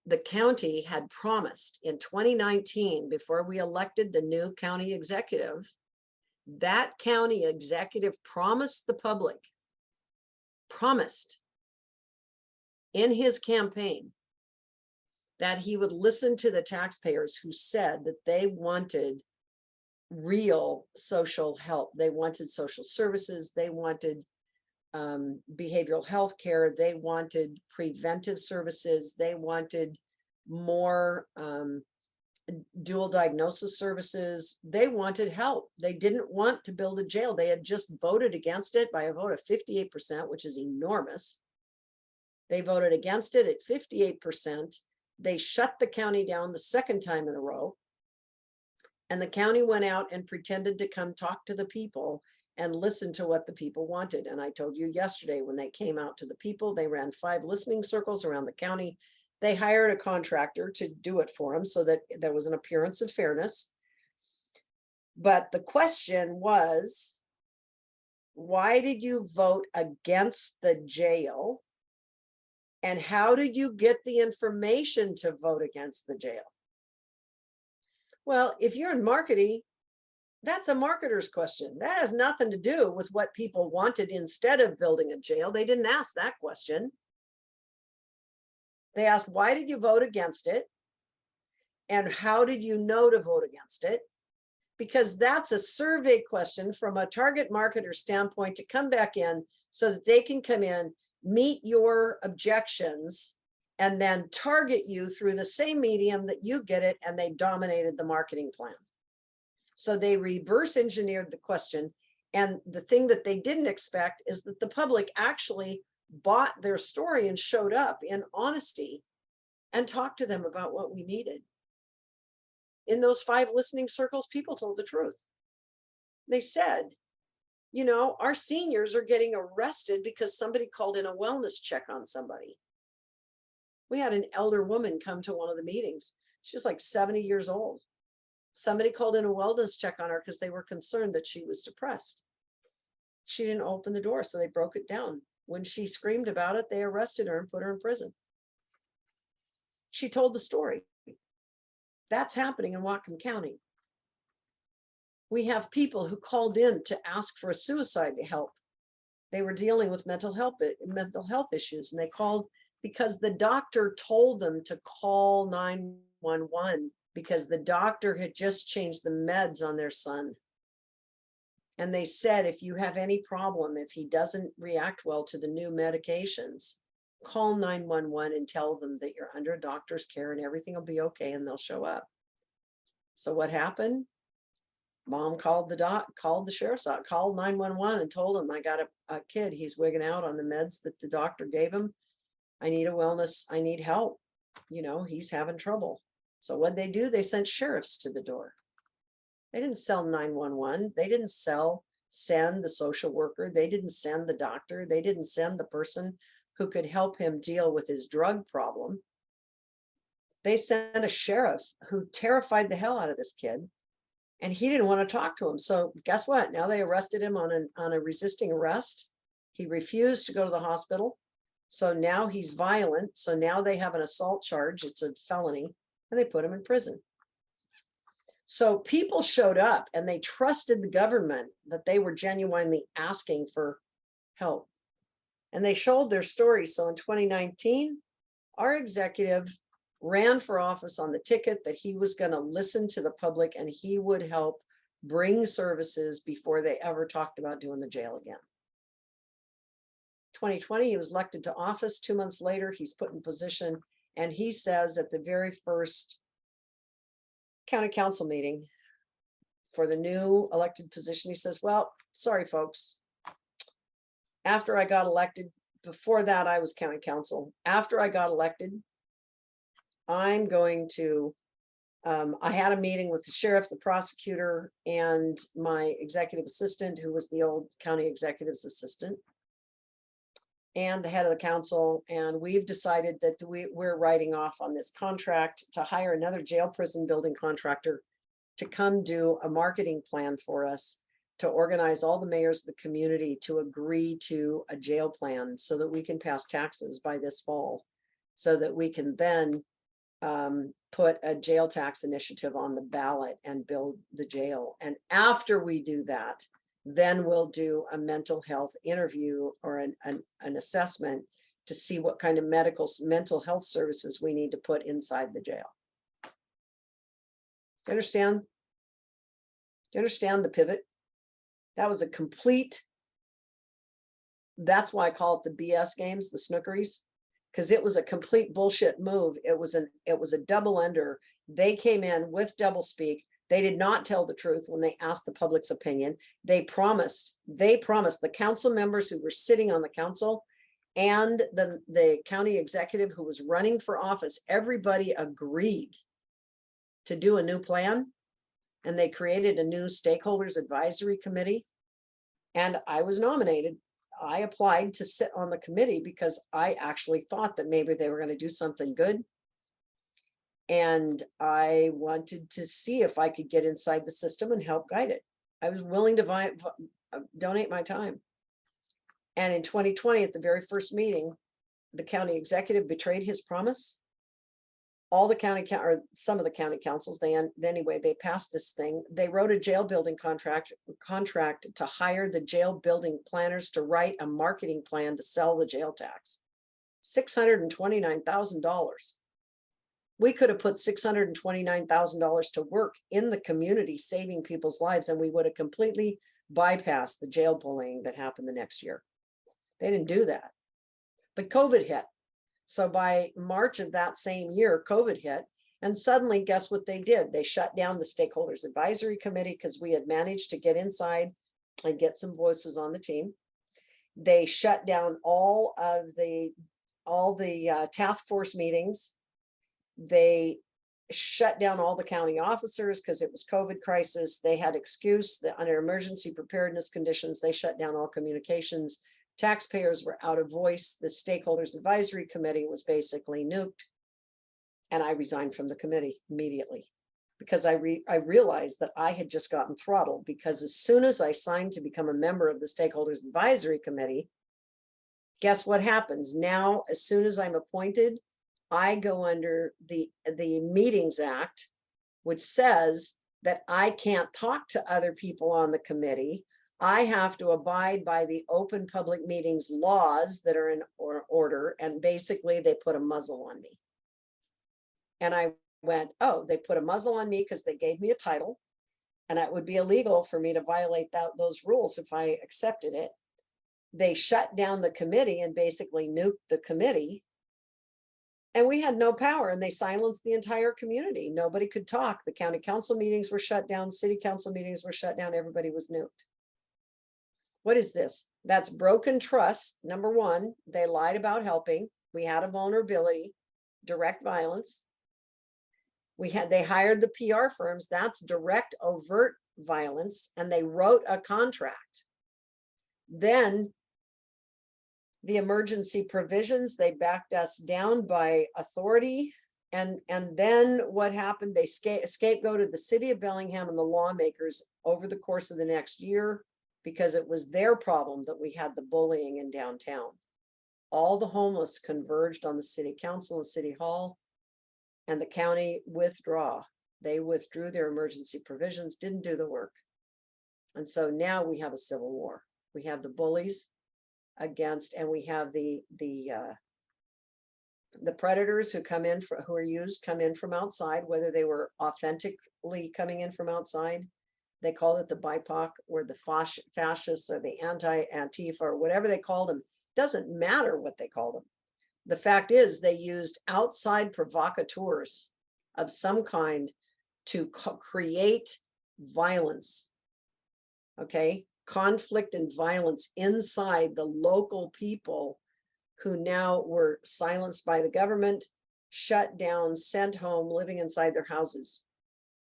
the county had promised in 2019, before we elected the new county executive, that county executive promised the public, promised in his campaign, that he would listen to the taxpayers who said that they wanted real social help. They wanted social services. They wanted behavioral health care. They wanted preventive services. They wanted more dual diagnosis services. They wanted help. They didn't want to build a jail. They had just voted against it by a vote of 58%, which is enormous. They voted against it at 58%. They shut the county down the second time in a row. And the county went out and pretended to come talk to the people and listen to what the people wanted. And I told you yesterday, when they came out to the people, they ran 5 listening circles around the county. They hired a contractor to do it for them so that there was an appearance of fairness. But the question was, why did you vote against the jail? And how did you get the information to vote against the jail? Well, if you're in marketing, that's a marketer's question. That has nothing to do with what people wanted instead of building a jail. They didn't ask that question. They asked, why did you vote against it? And how did you know to vote against it? Because that's a survey question from a target marketer standpoint to come back in so that they can come in, meet your objections, and then target you through the same medium that you get it, and they dominated the marketing plan. So they reverse engineered the question. And the thing that they didn't expect is that the public actually bought their story and showed up in honesty and talked to them about what we needed. In those 5 listening circles, people told the truth. They said, you know, our seniors are getting arrested because somebody called in a wellness check on somebody. We had an elder woman come to one of the meetings. She's like 70 years old. Somebody called in a wellness check on her because they were concerned that she was depressed. She didn't open the door, so they broke it down. When she screamed about it, they arrested her and put her in prison. She told the story. That's happening in Whatcom County. We have people who called in to ask for a suicide help. They were dealing with mental health issues, and they called because the doctor told them to call 911 because the doctor had just changed the meds on their son. And they said, if you have any problem, if he doesn't react well to the new medications, call 911 and tell them that you're under a doctor's care and everything will be okay and they'll show up. So what happened? Mom called the sheriff's office, called 911 and told him, I got a kid, he's wigging out on the meds that the doctor gave him. I need a wellness, I need help. You know, he's having trouble. So what'd they do? They sent sheriffs to the door. They didn't sell 911. They didn't send the social worker. They didn't send the doctor. They didn't send the person who could help him deal with his drug problem. They sent a sheriff who terrified the hell out of this kid, and he didn't want to talk to him. So guess what? Now they arrested him on a resisting arrest. He refused to go to the hospital. So now he's violent. So now they have an assault charge. It's a felony, and they put him in prison. So people showed up and they trusted the government that they were genuinely asking for help. And they showed their story. So in 2019, our executive ran for office on the ticket that he was going to listen to the public and he would help bring services before they ever talked about doing the jail again. 2020, he was elected to office. 2 months later, he's put in position, and he says at the very first county council meeting for the new elected position, he says, well, sorry, folks. After I got elected, before that, I was county council. After I got elected, I'm going to, I had a meeting with the sheriff, the prosecutor, and my executive assistant, who was the old county executive's assistant, and the head of the council, and we've decided that we're writing off on this contract to hire another jail prison building contractor to come do a marketing plan for us, to organize all the mayors of the community to agree to a jail plan so that we can pass taxes by this fall, so that we can then put a jail tax initiative on the ballot and build the jail. And after we do that, then we'll do a mental health interview or an assessment to see what kind of mental health services we need to put inside the jail. Do you understand? Do you understand the pivot? That was a complete, that's why I call it the BS games, the snookeries, because it was a complete bullshit move. It was a double ender. They came in with doublespeak. They did not tell the truth when they asked the public's opinion. They promised the council members who were sitting on the council and the county executive who was running for office, everybody agreed to do a new plan. And they created a new stakeholders advisory committee. And I was nominated. I applied to sit on the committee because I actually thought that maybe they were going to do something good. And I wanted to see if I could get inside the system and help guide it. I was willing to donate my time. And in 2020, at the very first meeting, the county executive betrayed his promise. All the county, or some of the county councils, anyway, they passed this thing. They wrote a jail building contract to hire the jail building planners to write a marketing plan to sell the jail tax. $629,000. We could have put $629,000 to work in the community, saving people's lives, and we would have completely bypassed the jail bullying that happened the next year. They didn't do that. But COVID hit. So by March of that same year, COVID hit, and suddenly, guess what they did? They shut down the Stakeholders Advisory Committee because we had managed to get inside and get some voices on the team. They shut down all the task force meetings. They shut down all the county officers because it was COVID crisis. They had excuse that under emergency preparedness conditions, they shut down all communications. Taxpayers were out of voice. The Stakeholders Advisory Committee was basically nuked. And I resigned from the committee immediately because I realized that I had just gotten throttled, because as soon as I signed to become a member of the Stakeholders Advisory Committee, guess what happens? Now, as soon as I'm appointed, I go under the Meetings Act, which says that I can't talk to other people on the committee. I have to abide by the open public meetings laws that are in order. And basically they put a muzzle on me. And I went, oh, they put a muzzle on me because they gave me a title, and it would be illegal for me to violate those rules if I accepted it. They shut down the committee and basically nuked the committee. And we had no power, and they silenced the entire community. Nobody could talk. The county council meetings were shut down. City council meetings were shut down. Everybody was nuked. What is this? That's broken trust. Number one, they lied about helping. We had a vulnerability, direct violence. They hired the PR firms. That's direct, overt violence. And they wrote a contract. Then the emergency provisions, they backed us down by authority. And then what happened? They scapegoated the city of Bellingham and the lawmakers over the course of the next year, because it was their problem that we had the bullying in downtown. all the homeless converged on the city council and city hall, and the county They withdrew their emergency provisions, didn't do the work. And so now we have a civil war. We have the bullies against, and we have the predators who come in, come in from outside, whether they were authentically coming in from outside. They called it the BIPOC or the fascists or the anti-Antifa or whatever they called them. Doesn't matter what they called them. The fact is they used outside provocateurs of some kind to create violence. Okay, conflict and violence inside the local people who now were silenced by the government, shut down, sent home, living inside their houses.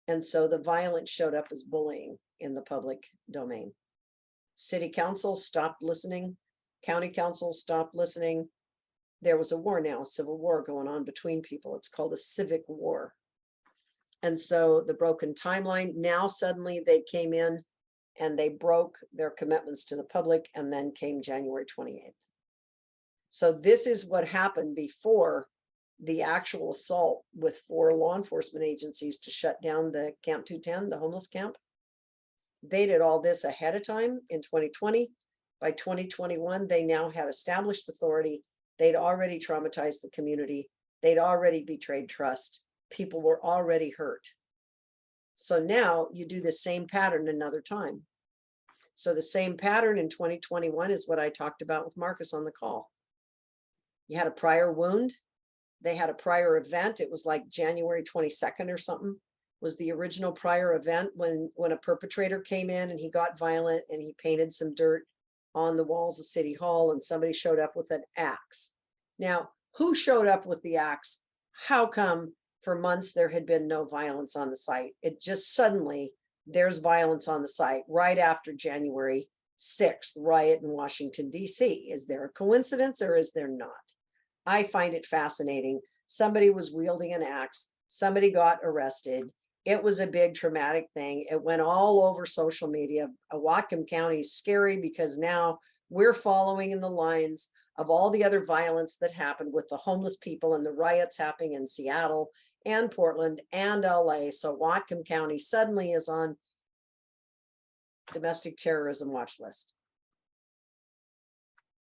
And so the violence showed up as bullying in the public domain. City council stopped listening. County council stopped listening. There was a war now, a civil war going on between people. It's called a civic war. And so the broken timeline, now suddenly they came in and they broke their commitments to the public, and then came January 28th. So this is what happened before the actual assault with 4 law enforcement agencies to shut down the Camp 210, the homeless camp. They did all this ahead of time in 2020. By 2021, they now had established authority. They'd already traumatized the community. They'd already betrayed trust. People were already hurt. So now you do the same pattern another time. So the same pattern in 2021 is what I talked about with Marcus on the call. You had a prior wound. They had a prior event. It was like January 22nd or something was the original prior event when a perpetrator came in and he got violent and he painted some dirt on the walls of City Hall, and somebody showed up with an axe. Now, who showed up with the axe? How come for months there had been no violence on the site? It just suddenly, there's violence on the site right after January 6th riot in Washington, D.C. Is there a coincidence or is there not? I find it fascinating. Somebody was wielding an axe. Somebody got arrested. It was a big traumatic thing. It went all over social media. Whatcom County is scary because now we're following in the lines of all the other violence that happened with the homeless people and the riots happening in Seattle and Portland and LA. So Whatcom County suddenly is on domestic terrorism watch list.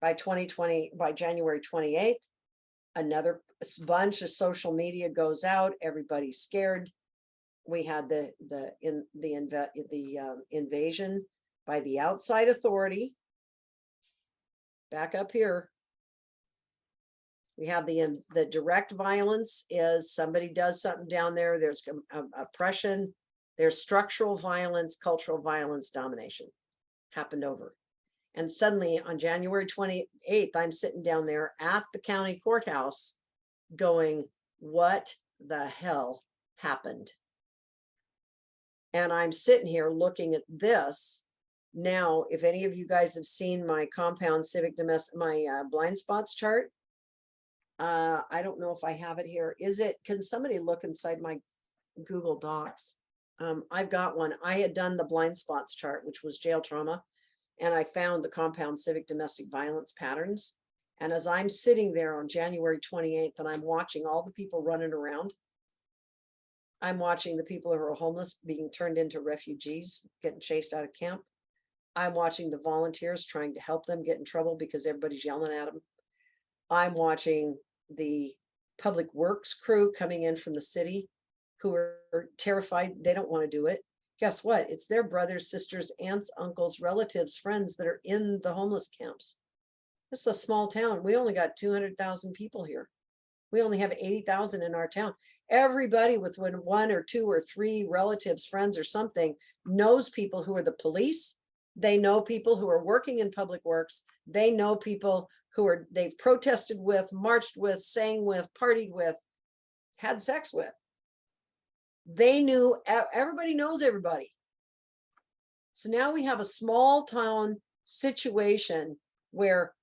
By January 28th, another bunch of social media goes out. Everybody's scared. We had the invasion by the outside authority. Back up here. We have the direct violence is somebody does something down there. There's oppression. There's structural violence, cultural violence, domination happened over. And suddenly on January 28th, I'm sitting down there at the county courthouse going, what the hell happened? And I'm sitting here looking at this. Now, if any of you guys have seen my Compound Civic Domestic, my blind spots chart, I don't know if I have it here. Can somebody look inside my Google Docs? I've got one. I had done the blind spots chart, which was jail trauma. And I found the Compound Civic Domestic Violence patterns. And as I'm sitting there on January 28th, and I'm watching all the people running around, I'm watching the people who are homeless being turned into refugees, getting chased out of camp. I'm watching the volunteers trying to help them get in trouble because everybody's yelling at them. I'm watching the public works crew coming in from the city who are terrified. They don't want to do it. Guess what? It's their brothers, sisters, aunts, uncles, relatives, friends that are in the homeless camps. This is a small town. We only got 200,000 people here. We only have 80,000 in our town. Everybody with 1 or 2 or 3 relatives, friends, or something knows people who are the police. They know people who are working in public works. They know people who they've protested with, marched with, sang with, partied with, had sex with. They knew, everybody knows everybody. So now we have a small town situation where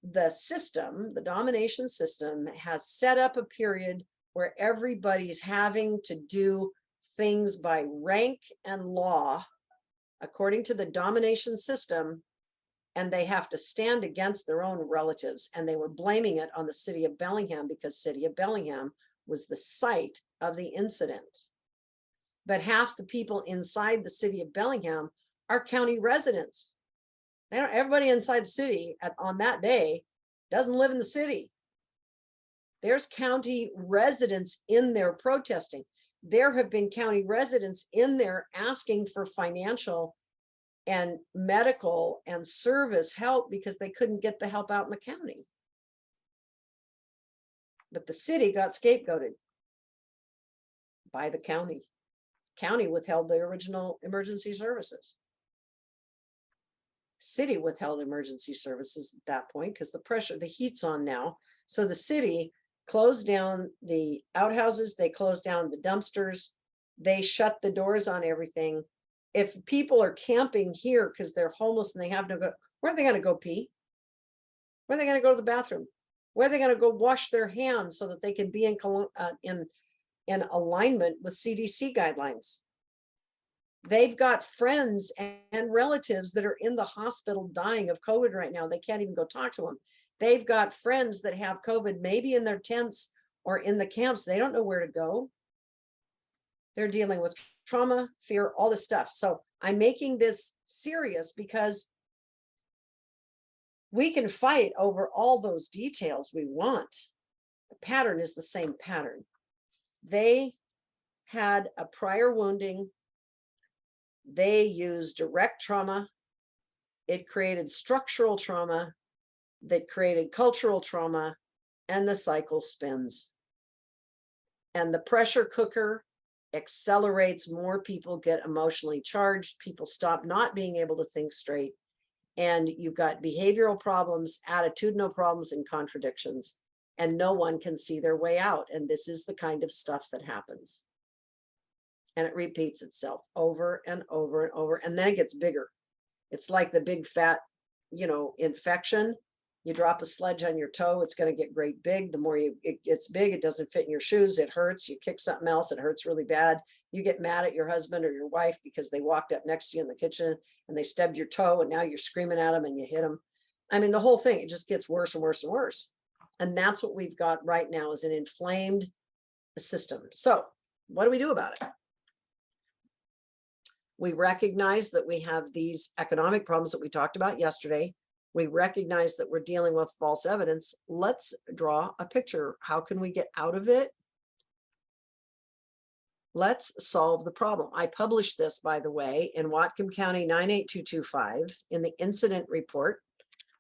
the system, the domination system, has set up a period where everybody's having to do things by rank and law according to the domination system, and they have to stand against their own relatives. And they were blaming it on the city of Bellingham because city of Bellingham was the site of the incident. But half the people inside the city of Bellingham are county residents. They don't, everybody inside the city on that day doesn't live in the city. There's county residents in there protesting. There have been county residents in there asking for financial and medical and service help because they couldn't get the help out in the county. But the city got scapegoated by the county. County withheld the original emergency services. City withheld emergency services at that point because the pressure, the heat's on now. So the city closed down the outhouses, they closed down the dumpsters, they shut the doors on everything. If people are camping here because they're homeless and they have to go, where are they going to go pee? Where are they going to go to the bathroom? Where are they going to go wash their hands so that they can be in alignment with CDC guidelines? They've got friends and relatives that are in the hospital dying of COVID right now. They can't even go talk to them. They've got friends that have COVID, maybe in their tents or in the camps. They don't know where to go. They're dealing with trauma, fear, all this stuff. So I'm making this serious because we can fight over all those details we want. The pattern is the same pattern. They had a prior wounding. They used direct trauma. It created structural trauma that created cultural trauma, and the cycle spins. And the pressure cooker accelerates, more people get emotionally charged, people stop not being able to think straight, and you've got behavioral problems, attitudinal problems, and contradictions, and no one can see their way out. And this is the kind of stuff that happens. And it repeats itself over and over and over, and then it gets bigger. It's like the big fat, infection. You drop a sledge on your toe, it's going to get great big. The more it gets big, it doesn't fit in your shoes, it hurts. You kick something else, it hurts really bad. You get mad at your husband or your wife because they walked up next to you in the kitchen and they stubbed your toe, and now you're screaming at them and you hit them. I mean, the whole thing, it just gets worse and worse and worse. And that's what we've got right now, is an inflamed system. So what do we do about it? We recognize that we have these economic problems that we talked about yesterday. We recognize that we're dealing with false evidence. Let's draw a picture. How can we get out of it? Let's solve the problem. I published this, by the way, in Whatcom County 98225 in the incident report.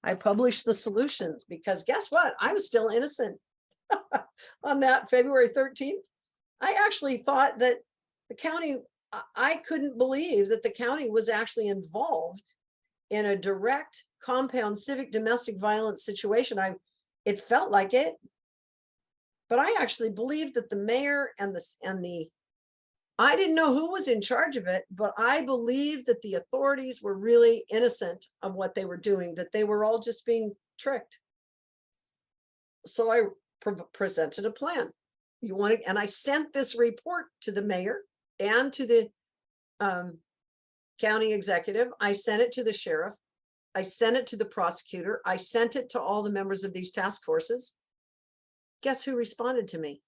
I published the solutions because guess what? I was still innocent on that February 13th. I actually thought that the county, I couldn't believe that the county was actually involved in a direct compound civic domestic violence situation. It felt like it, but I actually believed that the mayor and I didn't know who was in charge of it, but I believed that the authorities were really innocent of what they were doing, that they were all just being tricked. So I presented a plan. And I sent this report to the mayor and to the county executive. I sent it to the sheriff. I sent it to the prosecutor. I sent it to all the members of these task forces. Guess who responded to me?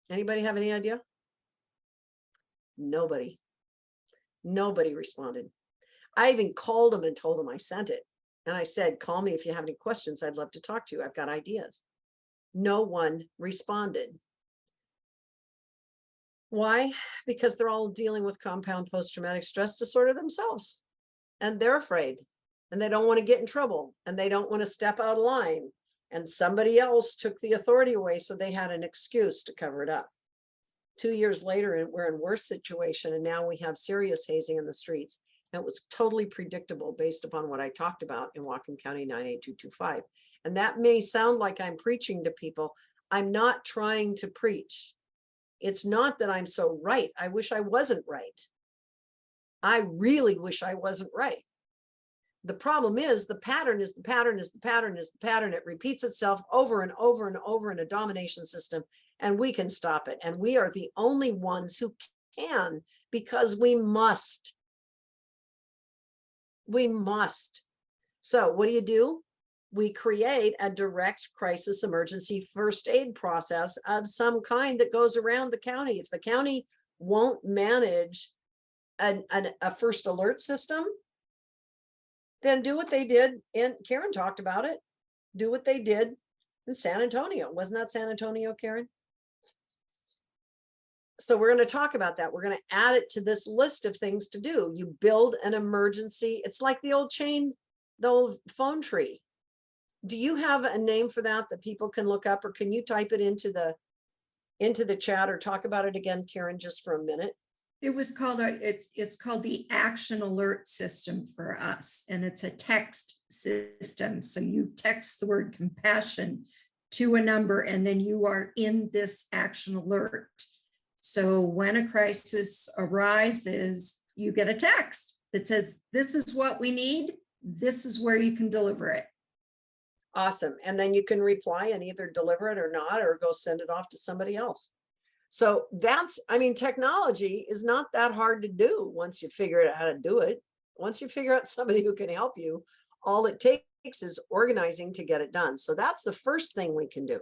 Anybody have any idea? Nobody. Nobody responded. I even called them and told them I sent it. And I said, call me if you have any questions. I'd love to talk to you. I've got ideas. No one responded. Why? Because they're all dealing with compound post-traumatic stress disorder themselves. And they're afraid. And they don't want to get in trouble. And they don't want to step out of line. And somebody else took the authority away, so they had an excuse to cover it up. 2 years later, we're in worse situation, and now we have serious hazing in the streets. And it was totally predictable based upon what I talked about in Whatcom County 98225. And that may sound like I'm preaching to people. I'm not trying to preach. It's not that I'm so right. I wish I wasn't right. I really wish I wasn't right. The problem is the pattern is the pattern is the pattern is the pattern. It repeats itself over and over and over in a domination system, and we can stop it. And we are the only ones who can, because we must. We must. So what do? We create a direct crisis emergency first aid process of some kind that goes around the county. If the county won't manage a first alert system, then do what they did. And Karen talked about it. Do what they did in San Antonio. Wasn't that San Antonio, Karen? So we're going to talk about that. We're going to add it to this list of things to do. You build an emergency. It's like the old phone tree. Do you have a name for that people can look up, or can you type it into the chat or talk about it again, Karen, just for a minute? It was called, it's called the action alert system for us, and it's a text system. So you text the word compassion to a number, and then you are in this action alert. So when a crisis arises, you get a text that says, this is what we need. This is where you can deliver it. Awesome. And then you can reply and either deliver it or not, or go send it off to somebody else. So technology is not that hard to do once you figure out how to do it. Once you figure out somebody who can help you, all it takes is organizing to get it done. So that's the first thing we can do.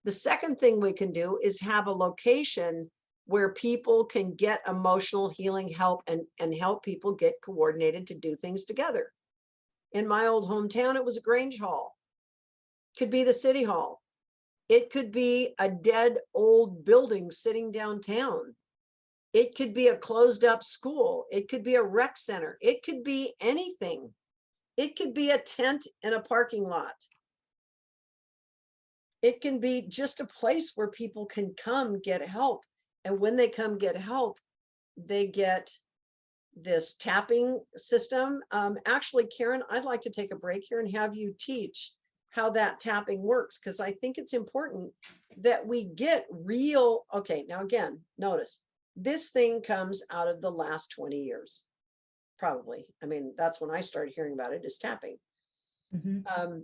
The second thing we can do is have a location where people can get emotional healing help and help people get coordinated to do things together. In my old hometown, it was a Grange Hall. Could be the City Hall. It could be a dead old building sitting downtown. It could be a closed up school. It could be a rec center. It could be anything. It could be a tent in a parking lot. It can be just a place where people can come get help. And when they come get help, they get this tapping system. Actually, Karen, I'd like to take a break here and have you teach how that tapping works, because I think it's important that we get real. Okay, now again, notice this thing comes out of the last 20 years, probably. I mean, that's when I started hearing about it, is tapping. Mm-hmm.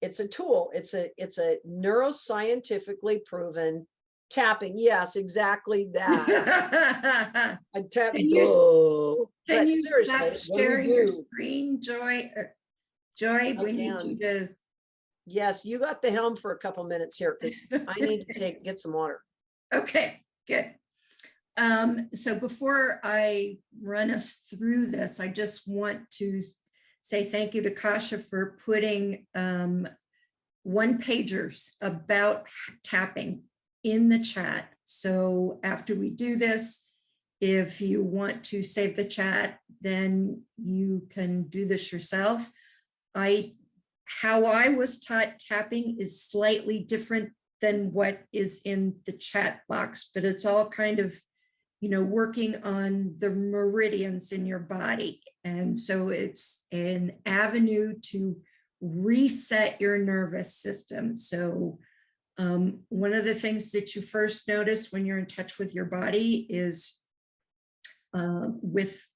It's a tool. It's a neuroscientifically proven tapping. Yes, exactly that. I tap. Can you stop sharing your screen, Joy? Joy, we need you to. Yes, you got the helm for a couple minutes here, because I need to get some water. Okay, good. So before I run us through this, I just want to say thank you to Kasha for putting one-pagers about tapping in the chat. So after we do this, if you want to save the chat, then you can do this yourself. How I was taught tapping is slightly different than what is in the chat box, but it's all kind of, working on the meridians in your body. And so it's an avenue to reset your nervous system. So one of the things that you first notice when you're in touch with your body is with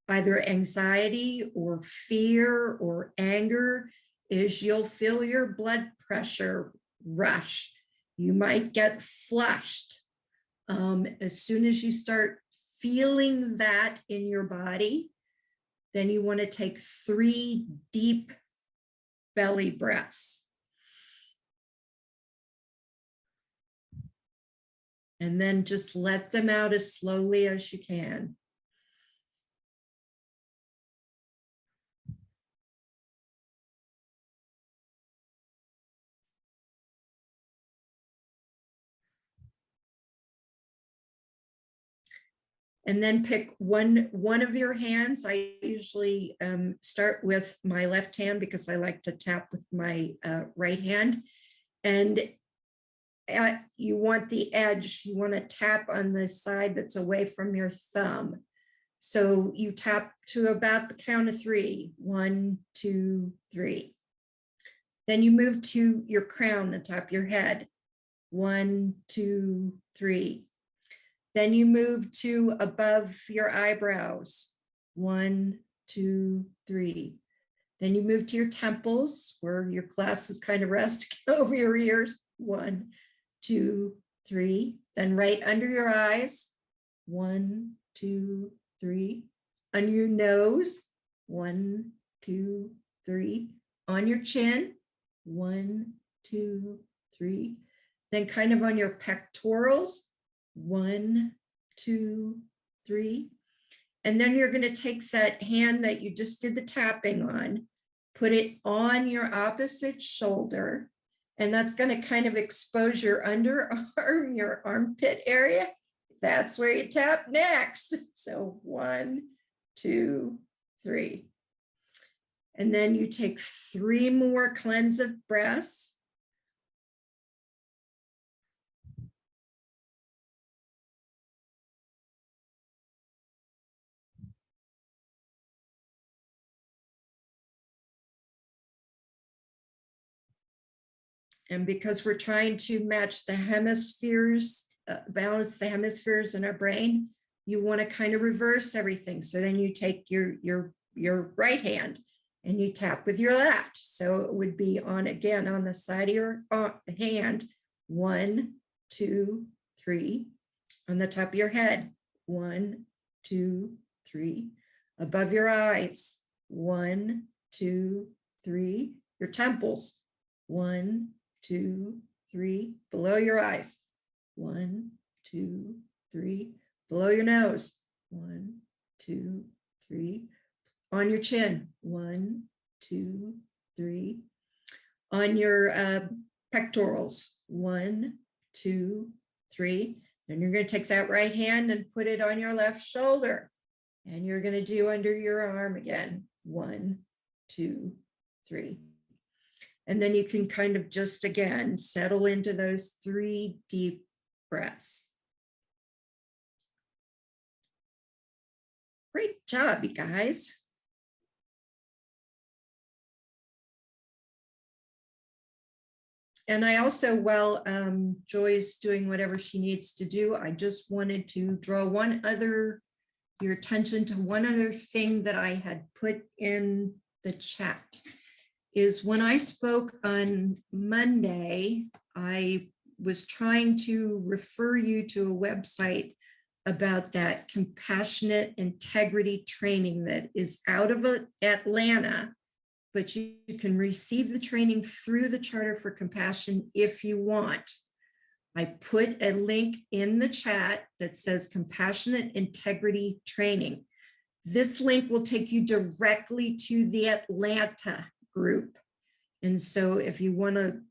either anxiety or fear or anger, is you'll feel your blood pressure rush. You might get flushed. As soon as you start feeling that in your body, then you want to take 3 deep belly breaths. And then just let them out as slowly as you can. And then pick one of your hands. I usually start with my left hand because I like to tap with my right hand. And you want the edge, you want to tap on the side that's away from your thumb. So you tap to about the count of 3. 1, 2, 3. Then you move to your crown, the top of your head. 1, 2, 3. Then you move to above your eyebrows. 1, 2, 3. Then you move to your temples where your glasses kind of rest over your ears. 1, 2, 3. Then right under your eyes. 1, 2, 3. Under your nose. 1, 2, 3. On your chin, 1, 2, 3. Then kind of on your pectorals, 1, 2, 3. And then you're going to take that hand that you just did the tapping on, put it on your opposite shoulder, and that's going to kind of expose your underarm, your armpit area. That's where you tap next. So 1, 2, 3. And then you take 3 more cleansive breaths. And because we're trying to match the hemispheres, balance the hemispheres in our brain, you want to kind of reverse everything. So then you take your right hand and you tap with your left. So it would be on, again, on the side of your hand, 1, 2, 3. On the top of your head, 1, 2, 3. Above your eyes, 1, 2, 3. Your temples, 1, 2, 3. Below your eyes, 1, 2, 3. Below your nose, 1, 2, 3. On your chin, 1, 2, 3. On your pectorals, 1, 2, 3. Then you're going to take that right hand and put it on your left shoulder. And you're going to do under your arm again, 1, 2, 3. And then you can kind of just, again, settle into those 3 deep breaths. Great job, you guys. And I also, while Joy's doing whatever she needs to do, I just wanted to draw your attention to one other thing that I had put in the chat. Is when I spoke on Monday, I was trying to refer you to a website about that compassionate integrity training that is out of Atlanta, but you can receive the training through the Charter for Compassion if you want. I put a link in the chat that says Compassionate Integrity Training. This link will take you directly to the Atlanta group. And so if you want to,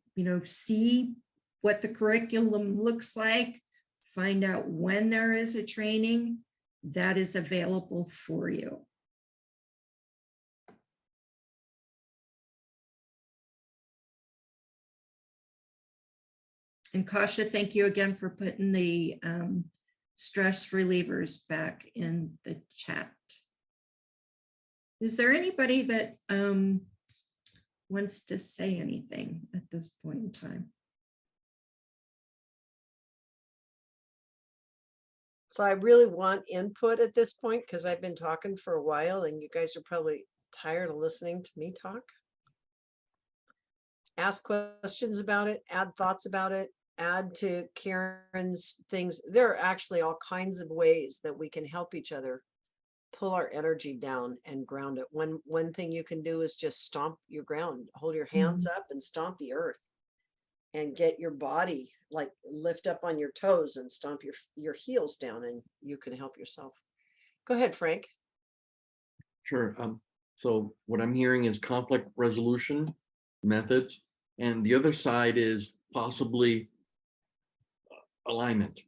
see what the curriculum looks like, find out when there is a training, that is available for you. And Kasha, thank you again for putting the stress relievers back in the chat. Is there anybody that wants to say anything at this point in time? So I really want input at this point because I've been talking for a while and you guys are probably tired of listening to me talk. Ask questions about it, add thoughts about it, add to Karen's things. There are actually all kinds of ways that we can help each other pull our energy down and ground it. One thing you can do is just stomp your ground, hold your hands up and stomp the earth and get your body, like lift up on your toes and stomp your heels down, and you can help yourself. Go ahead, Frank. Sure. So what I'm hearing is conflict resolution methods, and the other side is possibly alignment.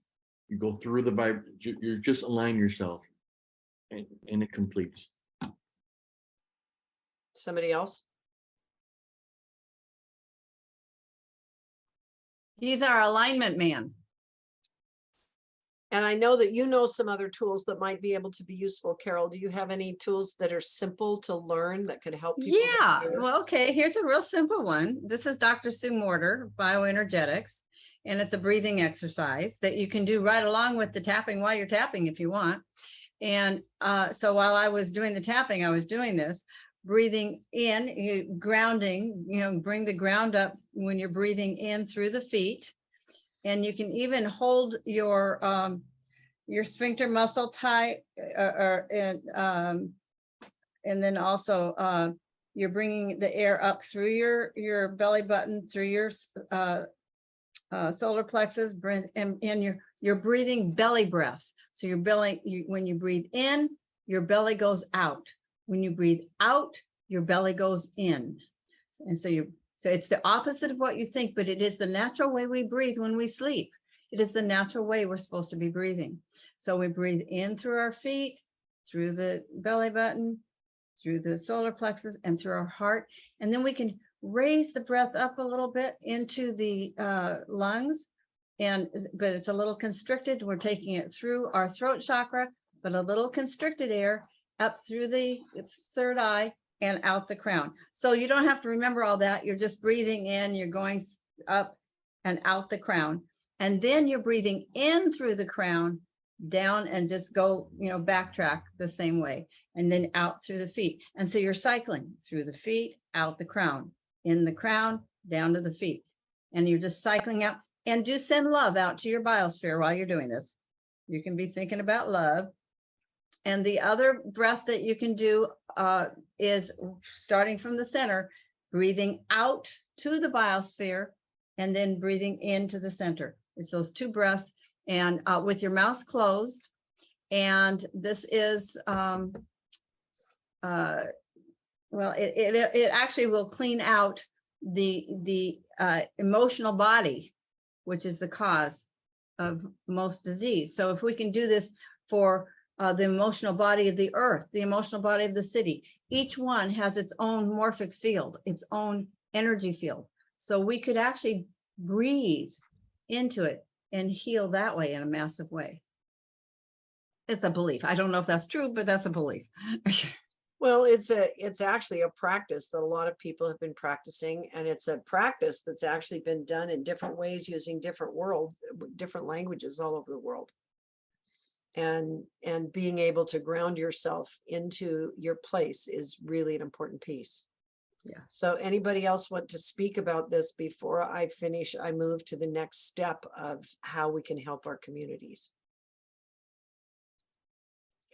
You go through the vibe, you just align yourself, and it completes. Somebody else? He's our alignment man. And I know that you know some other tools that might be able to be useful. Carol, do you have any tools that are simple to learn that could help people? Yeah, well, okay, here's a real simple one. This is Dr. Sue Morter, Bioenergetics, and it's a breathing exercise that you can do right along with the tapping while you're tapping if you want. And so while I was doing the tapping, I was doing this, breathing in, grounding, bring the ground up when you're breathing in through the feet. And you can even hold your sphincter muscle tight, and then also you're bringing the air up through your belly button, through your solar plexus, and you're breathing belly breaths. So your belly, when you breathe in, your belly goes out. When you breathe out, your belly goes in. And so it's the opposite of what you think, but it is the natural way we breathe when we sleep. It is the natural way we're supposed to be breathing. So we breathe in through our feet, through the belly button, through the solar plexus, and through our heart. And then we can raise the breath up a little bit into the lungs, but it's a little constricted. We're taking it through our throat chakra, but a little constricted air up through the third eye and out the crown. So you don't have to remember all that. You're just breathing in, you're going up and out the crown. And then you're breathing in through the crown, down, and just go, backtrack the same way, and then out through the feet. And so you're cycling through the feet, out the crown, in the crown, down to the feet. And you're just cycling out. And do send love out to your biosphere while you're doing this. You can be thinking about love. And the other breath that you can do is starting from the center, breathing out to the biosphere, and then breathing into the center. It's those two breaths, and with your mouth closed. And this is, it actually will clean out the emotional body, which is the cause of most disease. So if we can do this for the emotional body of the earth, the emotional body of the city, each one has its own morphic field, its own energy field. So we could actually breathe into it and heal that way in a massive way. It's a belief. I don't know if that's true, but that's a belief. Well, it's actually a practice that a lot of people have been practicing, and it's a practice that's actually been done in different ways using different languages all over the world. And being able to ground yourself into your place is really an important piece. Yeah. So anybody else want to speak about this before I finish? I move to the next step of how we can help our communities.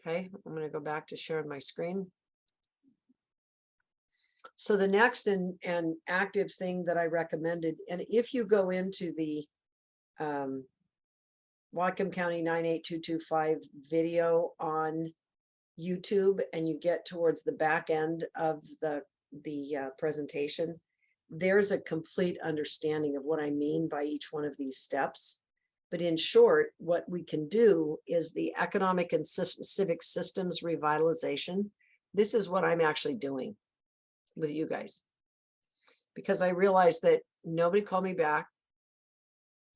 Okay, I'm going to go back to sharing my screen. So the next and active thing that I recommended, and if you go into the Whatcom County 98225 video on YouTube and you get towards the back end of the presentation, there's a complete understanding of what I mean by each one of these steps. But in short, what we can do is the economic and civic systems revitalization. This is what I'm actually doing with you guys, because I realized that nobody called me back.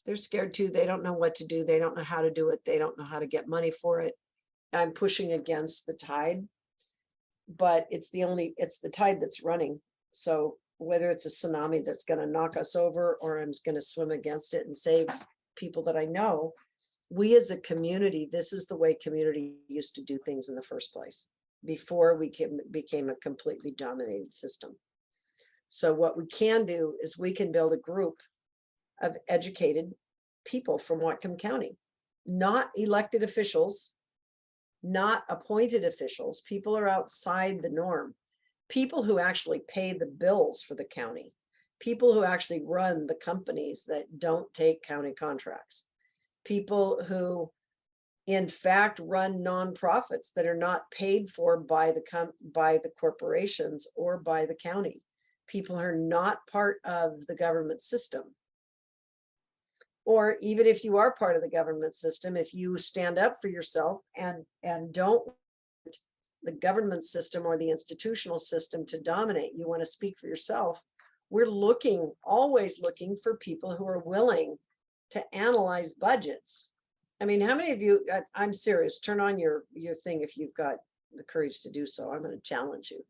They're scared too. They don't know what to do. They don't know how to do it. They don't know how to get money for it. I'm pushing against the tide, but it's the tide that's running. So whether it's a tsunami that's going to knock us over, or I'm going to swim against it and save people that I know, we as a community, this is the way community used to do things in the first place, before we became a completely dominated system. So what we can do is we can build a group of educated people from Whatcom County, not elected officials, not appointed officials. People are outside the norm. People who actually pay the bills for the county, people who actually run the companies that don't take county contracts, people who in fact run nonprofits that are not paid for by the corporations or by the county, people who are not part of the government system. Or even if you are part of the government system, if you stand up for yourself and don't want the government system or the institutional system to dominate, you want to speak for yourself, we're always looking for people who are willing to analyze budgets. I mean, how many of you, I'm serious, turn on your thing if you've got the courage to do so. I'm going to challenge you.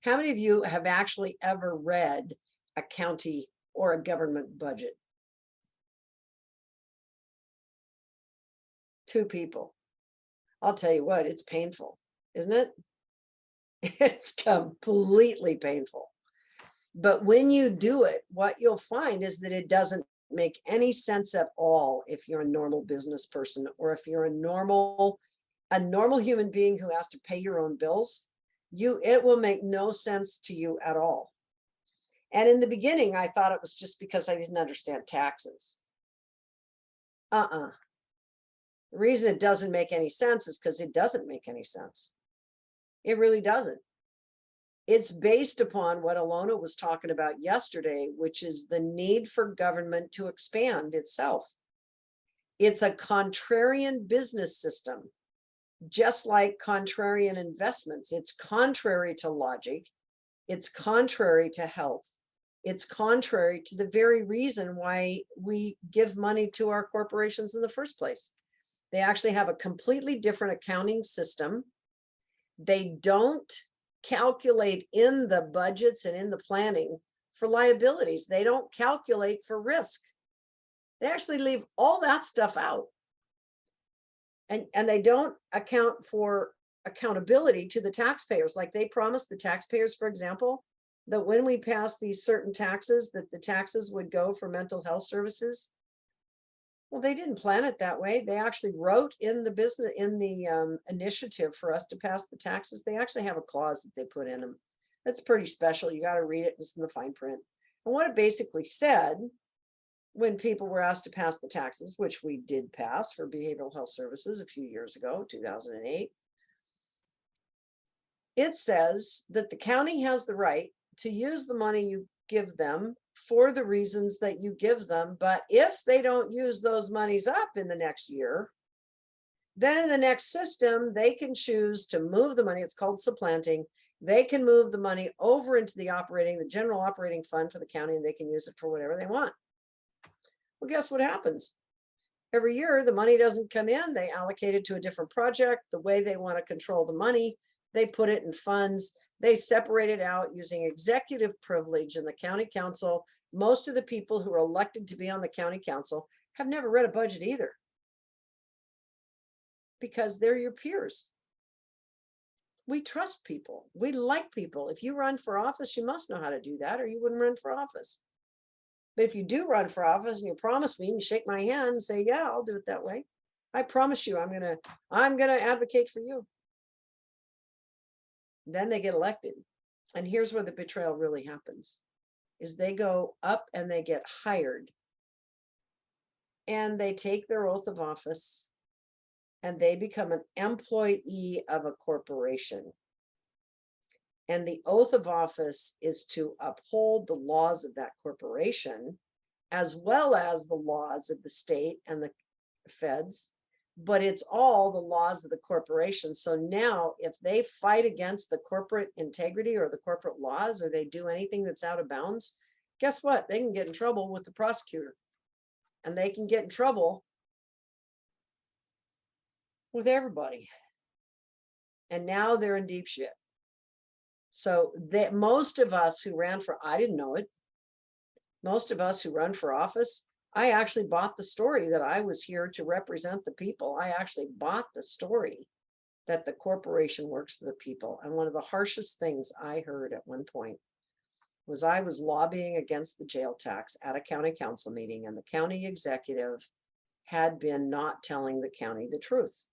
How many of you have actually ever read a county or a government budget? 2 people. I'll tell you what, it's painful, isn't it? It's completely painful. But when you do it, what you'll find is that it doesn't make any sense at all if you're a normal business person, or if you're a normal human being who has to pay your own bills. it will make no sense to you at all. And in the beginning, I thought it was just because I didn't understand taxes. The reason it doesn't make any sense is because it doesn't make any sense. It really doesn't. It's based upon what Alona was talking about yesterday, which is the need for government to expand itself. It's a contrarian business system, just like contrarian investments. It's contrary to logic. It's contrary to health. It's contrary to the very reason why we give money to our corporations in the first place. They actually have a completely different accounting system. They don't calculate in the budgets and in the planning for liabilities. They don't calculate for risk. They actually leave all that stuff out. And they don't account for accountability to the taxpayers. Like they promised the taxpayers, for example, that when we pass these certain taxes, that the taxes would go for mental health services. Well, they didn't plan it that way. They actually wrote in the initiative for us to pass the taxes. They actually have a clause that they put in them. That's pretty special. You got to read it. It's in the fine print. And what it basically said, when people were asked to pass the taxes, which we did pass for behavioral health services a few years ago, 2008, it says that the county has the right to use the money you give them for the reasons that you give them. But if they don't use those monies up in the next year, then in the next system, they can choose to move the money. It's called supplanting. They can move the money over into the general operating fund for the county, and they can use it for whatever they want. Well, guess what happens? Every year, the money doesn't come in. They allocate it to a different project. The way they want to control the money, they put it in funds. They separate it out using executive privilege in the county council. Most of the people who are elected to be on the county council have never read a budget either, because they're your peers. We trust people. We like people. If you run for office, you must know how to do that, or you wouldn't run for office. But if you do run for office and you promise me and you shake my hand and say, yeah, I'll do it that way. I promise you, I'm gonna advocate for you. Then they get elected. And here's where the betrayal really happens, is they go up and they get hired. And they take their oath of office and they become an employee of a corporation. And the oath of office is to uphold the laws of that corporation, as well as the laws of the state and the feds, but it's all the laws of the corporation. So now if they fight against the corporate integrity or the corporate laws, or they do anything that's out of bounds, guess what? They can get in trouble with the prosecutor, and they can get in trouble with everybody. And now they're in deep shit. So that most of us who ran for, I didn't know it, most of us who run for office, I actually bought the story that I was here to represent the people. I actually bought the story that the corporation works for the people. And one of the harshest things I heard at one point was I was lobbying against the jail tax at a county council meeting, and the county executive had been not telling the county the truth.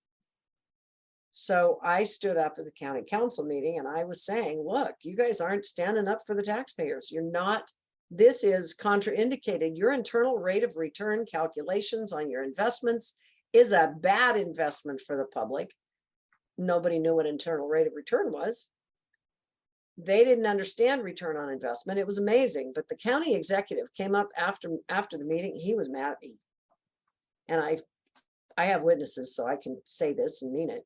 So I stood up at the county council meeting and I was saying, look, you guys aren't standing up for the taxpayers. You're not, this is contraindicated. Your internal rate of return calculations on your investments is a bad investment for the public. Nobody knew what internal rate of return was. They didn't understand return on investment. It was amazing. But the county executive came up after the meeting. He was mad at me. And I have witnesses, so I can say this and mean it.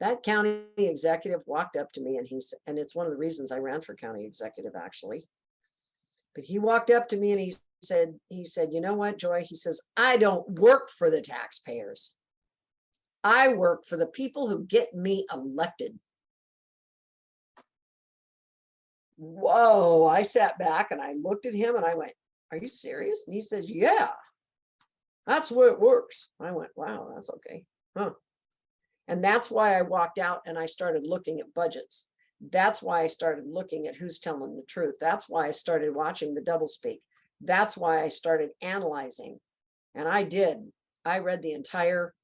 That county executive walked up to me and it's one of the reasons I ran for county executive, actually. But he walked up to me and he said, you know what, Joy? He says, I don't work for the taxpayers. I work for the people who get me elected. Whoa, I sat back and I looked at him and I went, are you serious? And he says, yeah, that's where it works. I went, wow, that's okay. Huh. And that's why I walked out and I started looking at budgets. That's why I started looking at who's telling the truth. That's why I started watching the doublespeak. That's why I started analyzing. And I did. I read the entire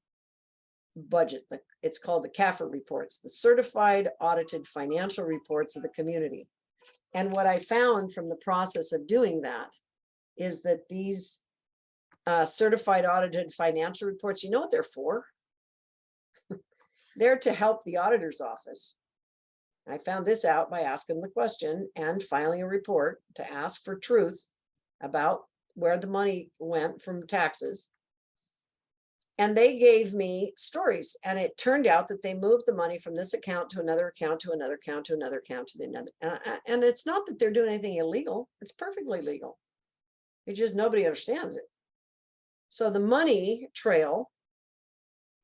budget. It's called the CAFR reports, the Certified Audited Financial Reports of the Community. And what I found from the process of doing that is that these certified audited financial reports, you know what they're for? They're to help the auditor's office. I found this out by asking the question and filing a report to ask for truth about where the money went from taxes. And they gave me stories, and it turned out that they moved the money from this account to another account to another account to another account to another. And it's not that they're doing anything illegal. It's perfectly legal. It's just nobody understands it. So the money trail,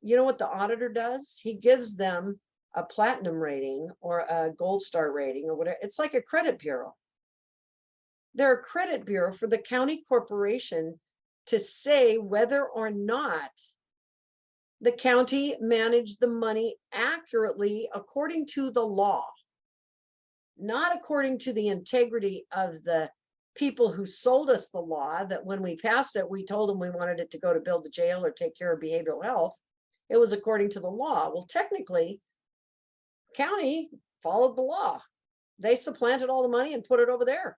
you know what the auditor does? He gives them a platinum rating or a gold star rating or whatever. It's like a credit bureau. They're a credit bureau for the county corporation to say whether or not the county managed the money accurately according to the law, not according to the integrity of the people who sold us the law, that when we passed it, we told them we wanted it to go to build the jail or take care of behavioral health. It was according to the law. Well, technically, county followed the law. They supplanted all the money and put it over there.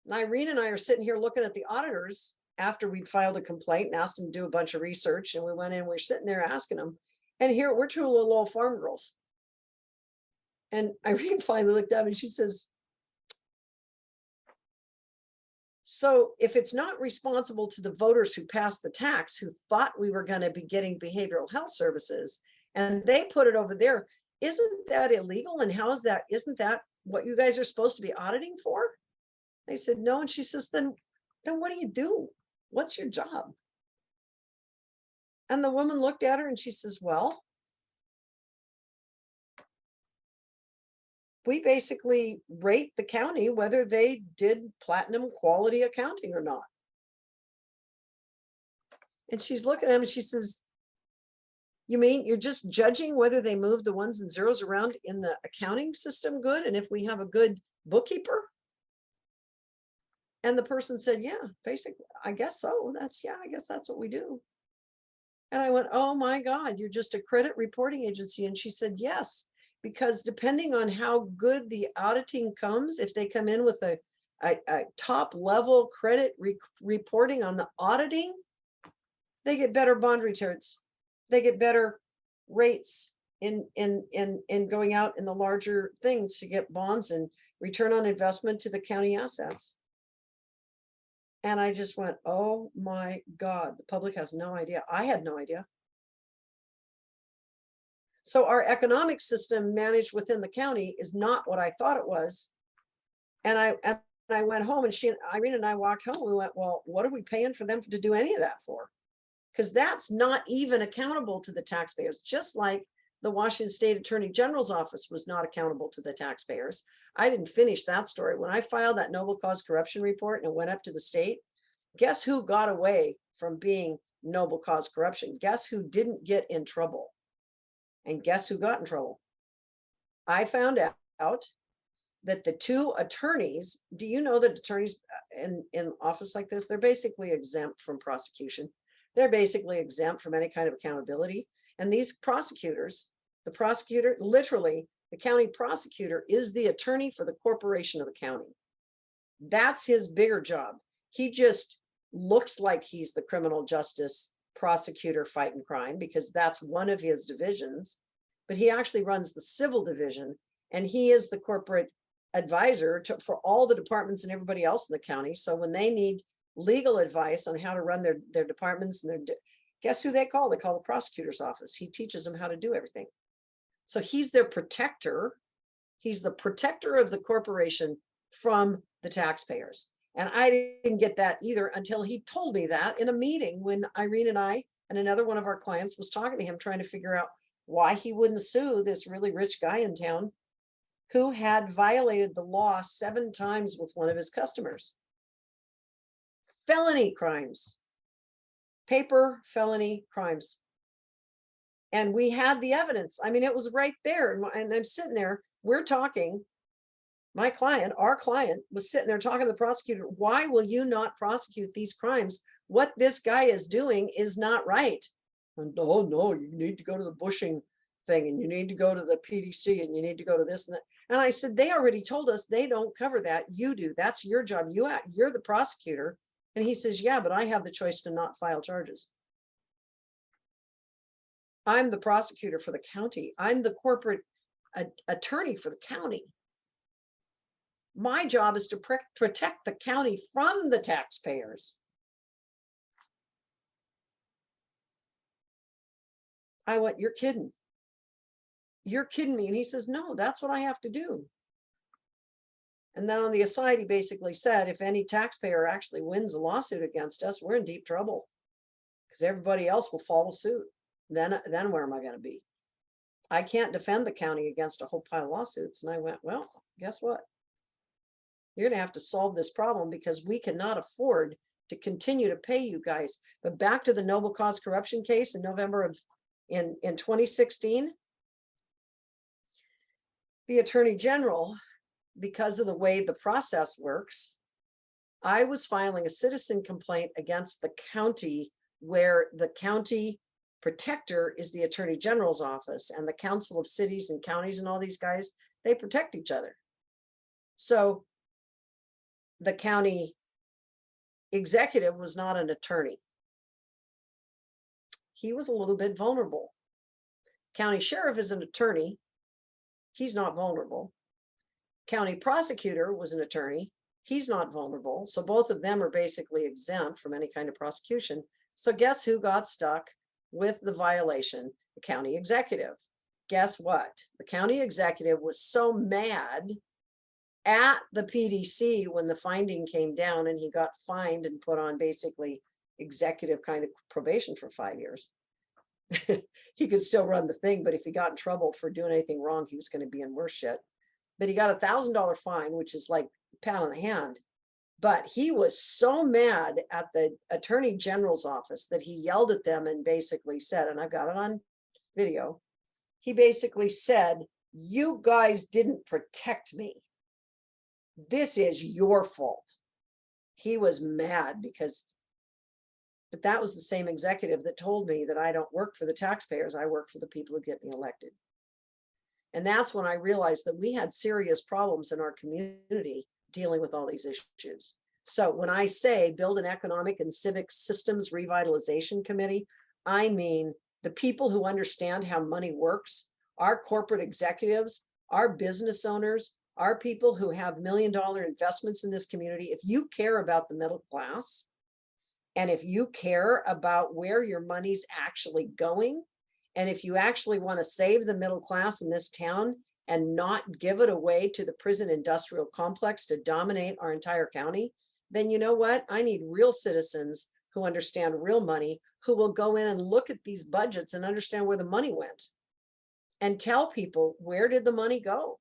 And Irene and I are sitting here looking at the auditors after we'd filed a complaint and asked them to do a bunch of research. And we went in, we're sitting there asking them. And here we're two little old farm girls. And Irene finally looked up and she says, so if it's not responsible to the voters who passed the tax, who thought we were going to be getting behavioral health services, and they put it over there, isn't that illegal? And how is that? Isn't that what you guys are supposed to be auditing for? They said, no. And she says, then what do you do? What's your job? And the woman looked at her and she says, well, we basically rate the county whether they did platinum quality accounting or not. And she's looking at him and she says, you mean you're just judging whether they move the ones and zeros around in the accounting system good? And if we have a good bookkeeper? And the person said, yeah, basically, I guess so. I guess that's what we do. And I went, oh my God, you're just a credit reporting agency. And she said, yes, because depending on how good the auditing comes, if they come in with a top level credit reporting on the auditing, they get better bond returns. They get better rates in going out in the larger things to get bonds and return on investment to the county assets. And I just went, oh my God, the public has no idea. I had no idea. So our economic system managed within the county is not what I thought it was. And I went home and Irene and I walked home. We went, well, what are we paying for them to do any of that for? Because that's not even accountable to the taxpayers, just like the Washington State Attorney General's office was not accountable to the taxpayers. I didn't finish that story. When I filed that noble cause corruption report and it went up to the state, guess who got away from being noble cause corruption? Guess who didn't get in trouble? And guess who got in trouble? I found out that the two attorneys, do you know that attorneys in office like this, they're basically exempt from prosecution. They're basically exempt from any kind of accountability. And these prosecutors, the prosecutor, literally, the county prosecutor is the attorney for the corporation of the county. That's his bigger job. He just looks like he's the criminal justice prosecutor fighting crime because that's one of his divisions, but he actually runs the civil division and he is the corporate advisor for all the departments and everybody else in the county. So when they need legal advice on how to run their departments and guess who they call? They call the prosecutor's office. He teaches them how to do everything. So he's their protector. He's the protector of the corporation from the taxpayers. And I didn't get that either until he told me that in a meeting when Irene and I and another one of our clients was talking to him, trying to figure out why he wouldn't sue this really rich guy in town who had violated the law 7 times with one of his customers. Felony crimes, paper felony crimes. And we had the evidence. I mean, it was right there. And I'm sitting there, we're talking. My client, our client, was sitting there talking to the prosecutor. Why will you not prosecute these crimes? What this guy is doing is not right. And, oh, no, you need to go to the bushing thing and you need to go to the PDC and you need to go to this and that. And I said, they already told us they don't cover that. You do. That's your job. You're the prosecutor. And he says, yeah, but I have the choice to not file charges. I'm the prosecutor for the county. I'm the corporate attorney for the county. My job is to protect the county from the taxpayers. I went, you're kidding. You're kidding me. And he says, no, that's what I have to do. And then on the aside, he basically said, if any taxpayer actually wins a lawsuit against us, we're in deep trouble because everybody else will follow suit. Then where am I going to be? I can't defend the county against a whole pile of lawsuits. And I went, well, guess what? You're going to have to solve this problem because we cannot afford to continue to pay you guys. But back to the noble cause corruption case in November of in 2016, the Attorney General, because of the way the process works, I was filing a citizen complaint against the county where the county protector is the Attorney General's office, and the Council of Cities and Counties and all these guys, they protect each other. So the county executive was not an attorney. He was a little bit vulnerable. County sheriff is an attorney. He's not vulnerable. County prosecutor was an attorney. He's not vulnerable. So both of them are basically exempt from any kind of prosecution. So guess who got stuck with the violation? The county executive. Guess what? The county executive was so mad at the PDC when the finding came down and he got fined and put on basically executive kind of probation for 5 years. He could still run the thing, but if he got in trouble for doing anything wrong, he was going to be in worse shit. But he got $1,000 fine, which is like a pat on the hand. But he was so mad at the Attorney General's office that he yelled at them and basically said, and I've got it on video, he basically said, you guys didn't protect me. This is your fault. He was mad because, but that was the same executive that told me that I don't work for the taxpayers, I work for the people who get me elected. And that's when I realized that we had serious problems in our community dealing with all these issues. So when I say build an economic and civic systems revitalization committee, I mean the people who understand how money works, our corporate executives, our business owners, our people who have $1 million investments in this community. If you care about the middle class, and if you care about where your money's actually going, and if you actually want to save the middle class in this town and not give it away to the prison industrial complex to dominate our entire county, then you know what? I need real citizens who understand real money, who will go in and look at these budgets and understand where the money went and tell people, where did the money go?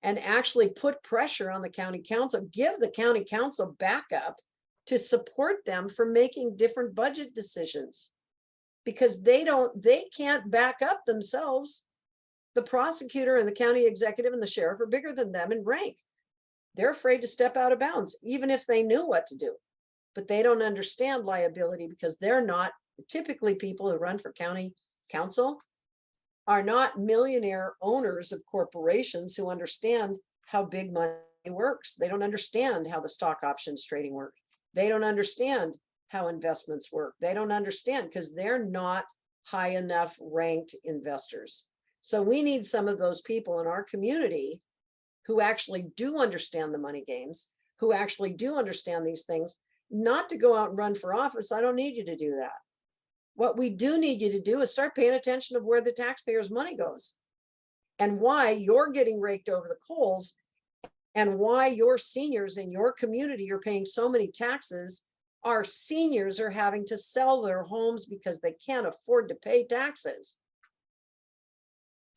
And actually put pressure on the county council, give the county council backup to support them for making different budget decisions, because they can't back up themselves. The prosecutor and the county executive and the sheriff are bigger than them in rank. They're afraid to step out of bounds, even if they knew what to do, but they don't understand liability because they're not typically people who run for county council are not millionaire owners of corporations who understand how big money works. They don't understand how the stock options trading works. They don't understand how investments work. They don't understand because they're not high enough ranked investors. So we need some of those people in our community who actually do understand the money games, who actually do understand these things, not to go out and run for office. I don't need you to do that. What we do need you to do is start paying attention of where the taxpayers' money goes and why you're getting raked over the coals and why your seniors in your community are paying so many taxes. Our seniors are having to sell their homes because they can't afford to pay taxes.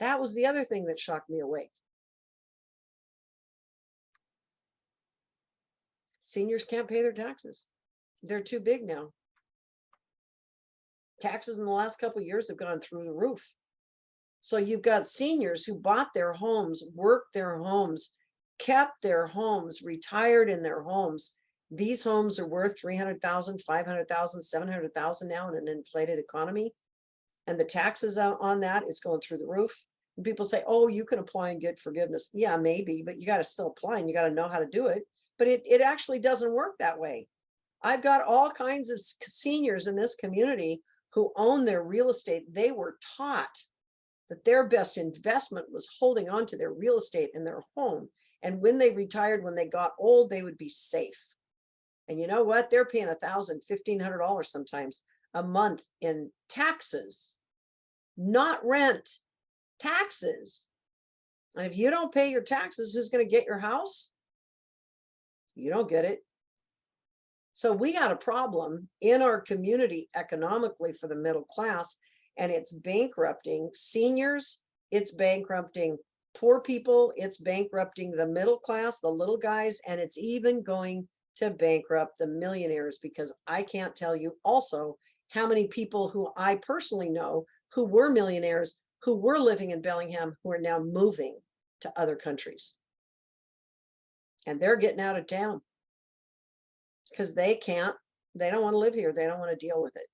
That was the other thing that shocked me awake. Seniors can't pay their taxes. They're too big now. Taxes in the last couple of years have gone through the roof. So you've got seniors who bought their homes, worked their homes, kept their homes, retired in their homes. These homes are worth $300,000, $500,000, $700,000 now in an inflated economy. And the taxes on that is going through the roof. And people say, oh, you can apply and get forgiveness. Yeah, maybe, but you got to still apply and you got to know how to do it. But it actually doesn't work that way. I've got all kinds of seniors in this community who own their real estate. They were taught that their best investment was holding on to their real estate and their home. And when they retired, when they got old, they would be safe. And you know what? They're paying $1,000, $1,500 sometimes a month in taxes, not rent, taxes. And if you don't pay your taxes, who's going to get your house? You don't get it. So we got a problem in our community economically for the middle class, and it's bankrupting seniors, it's bankrupting poor people, it's bankrupting the middle class, the little guys, and it's even going to bankrupt the millionaires, because I can't tell you also how many people who I personally know who were millionaires, who were living in Bellingham, who are now moving to other countries. And they're getting out of town because they don't want to live here. They don't want to deal with it.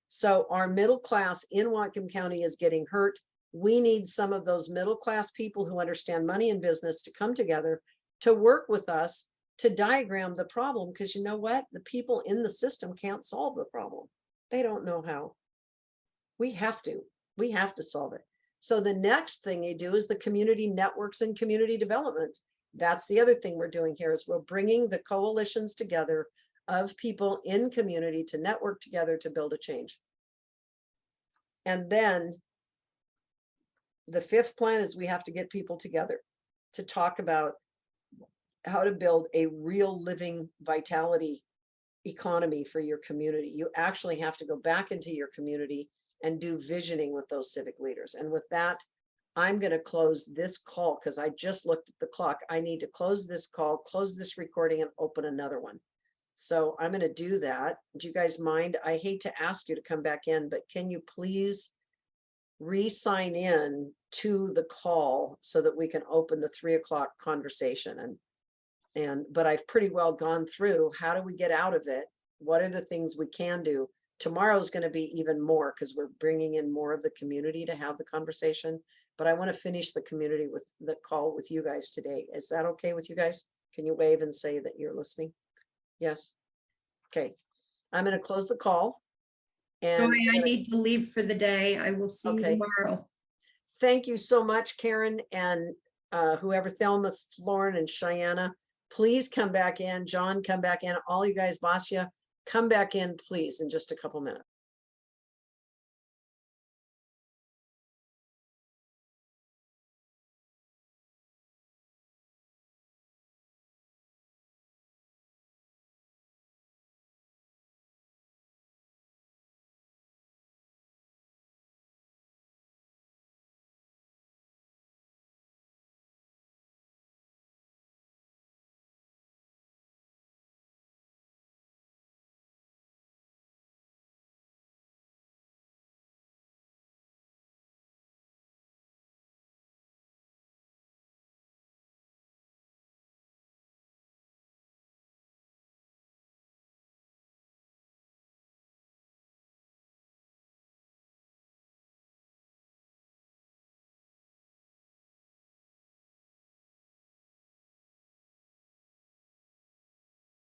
So our middle class in Whatcom County is getting hurt. We need some of those middle class people who understand money and business to come together to work with us to diagram the problem, because you know what? The people in the system can't solve the problem. They don't know how. We have to solve it. So the next thing they do is the community networks and community development. That's the other thing we're doing here, is we're bringing the coalitions together of people in community to network together to build a change. And then the fifth plan is we have to get people together to talk about how to build a real living vitality economy for your community. You actually have to go back into your community and do visioning with those civic leaders. And with that, I'm going to close this call because I just looked at the clock. I need to close this call, close this recording, and open another one. So I'm going to do that. Do you guys mind? I hate to ask you to come back in, but can you please re-sign in to the call so that we can open the 3 o'clock conversation? But I've pretty well gone through, how do we get out of it? What are the things we can do? Tomorrow's going to be even more because we're bringing in more of the community to have the conversation. But I want to finish the community with the call with you guys today. Is that okay with you guys? Can you wave and say that you're listening? Yes. Okay. I'm going to close the call. And Joy, I need to leave for the day. I will see you tomorrow. Thank you so much, Karen, and whoever, Thelma, Lauren, and Cheyenne. Please come back in. John, come back in. All you guys, Vasya, come back in, please, in just a couple minutes.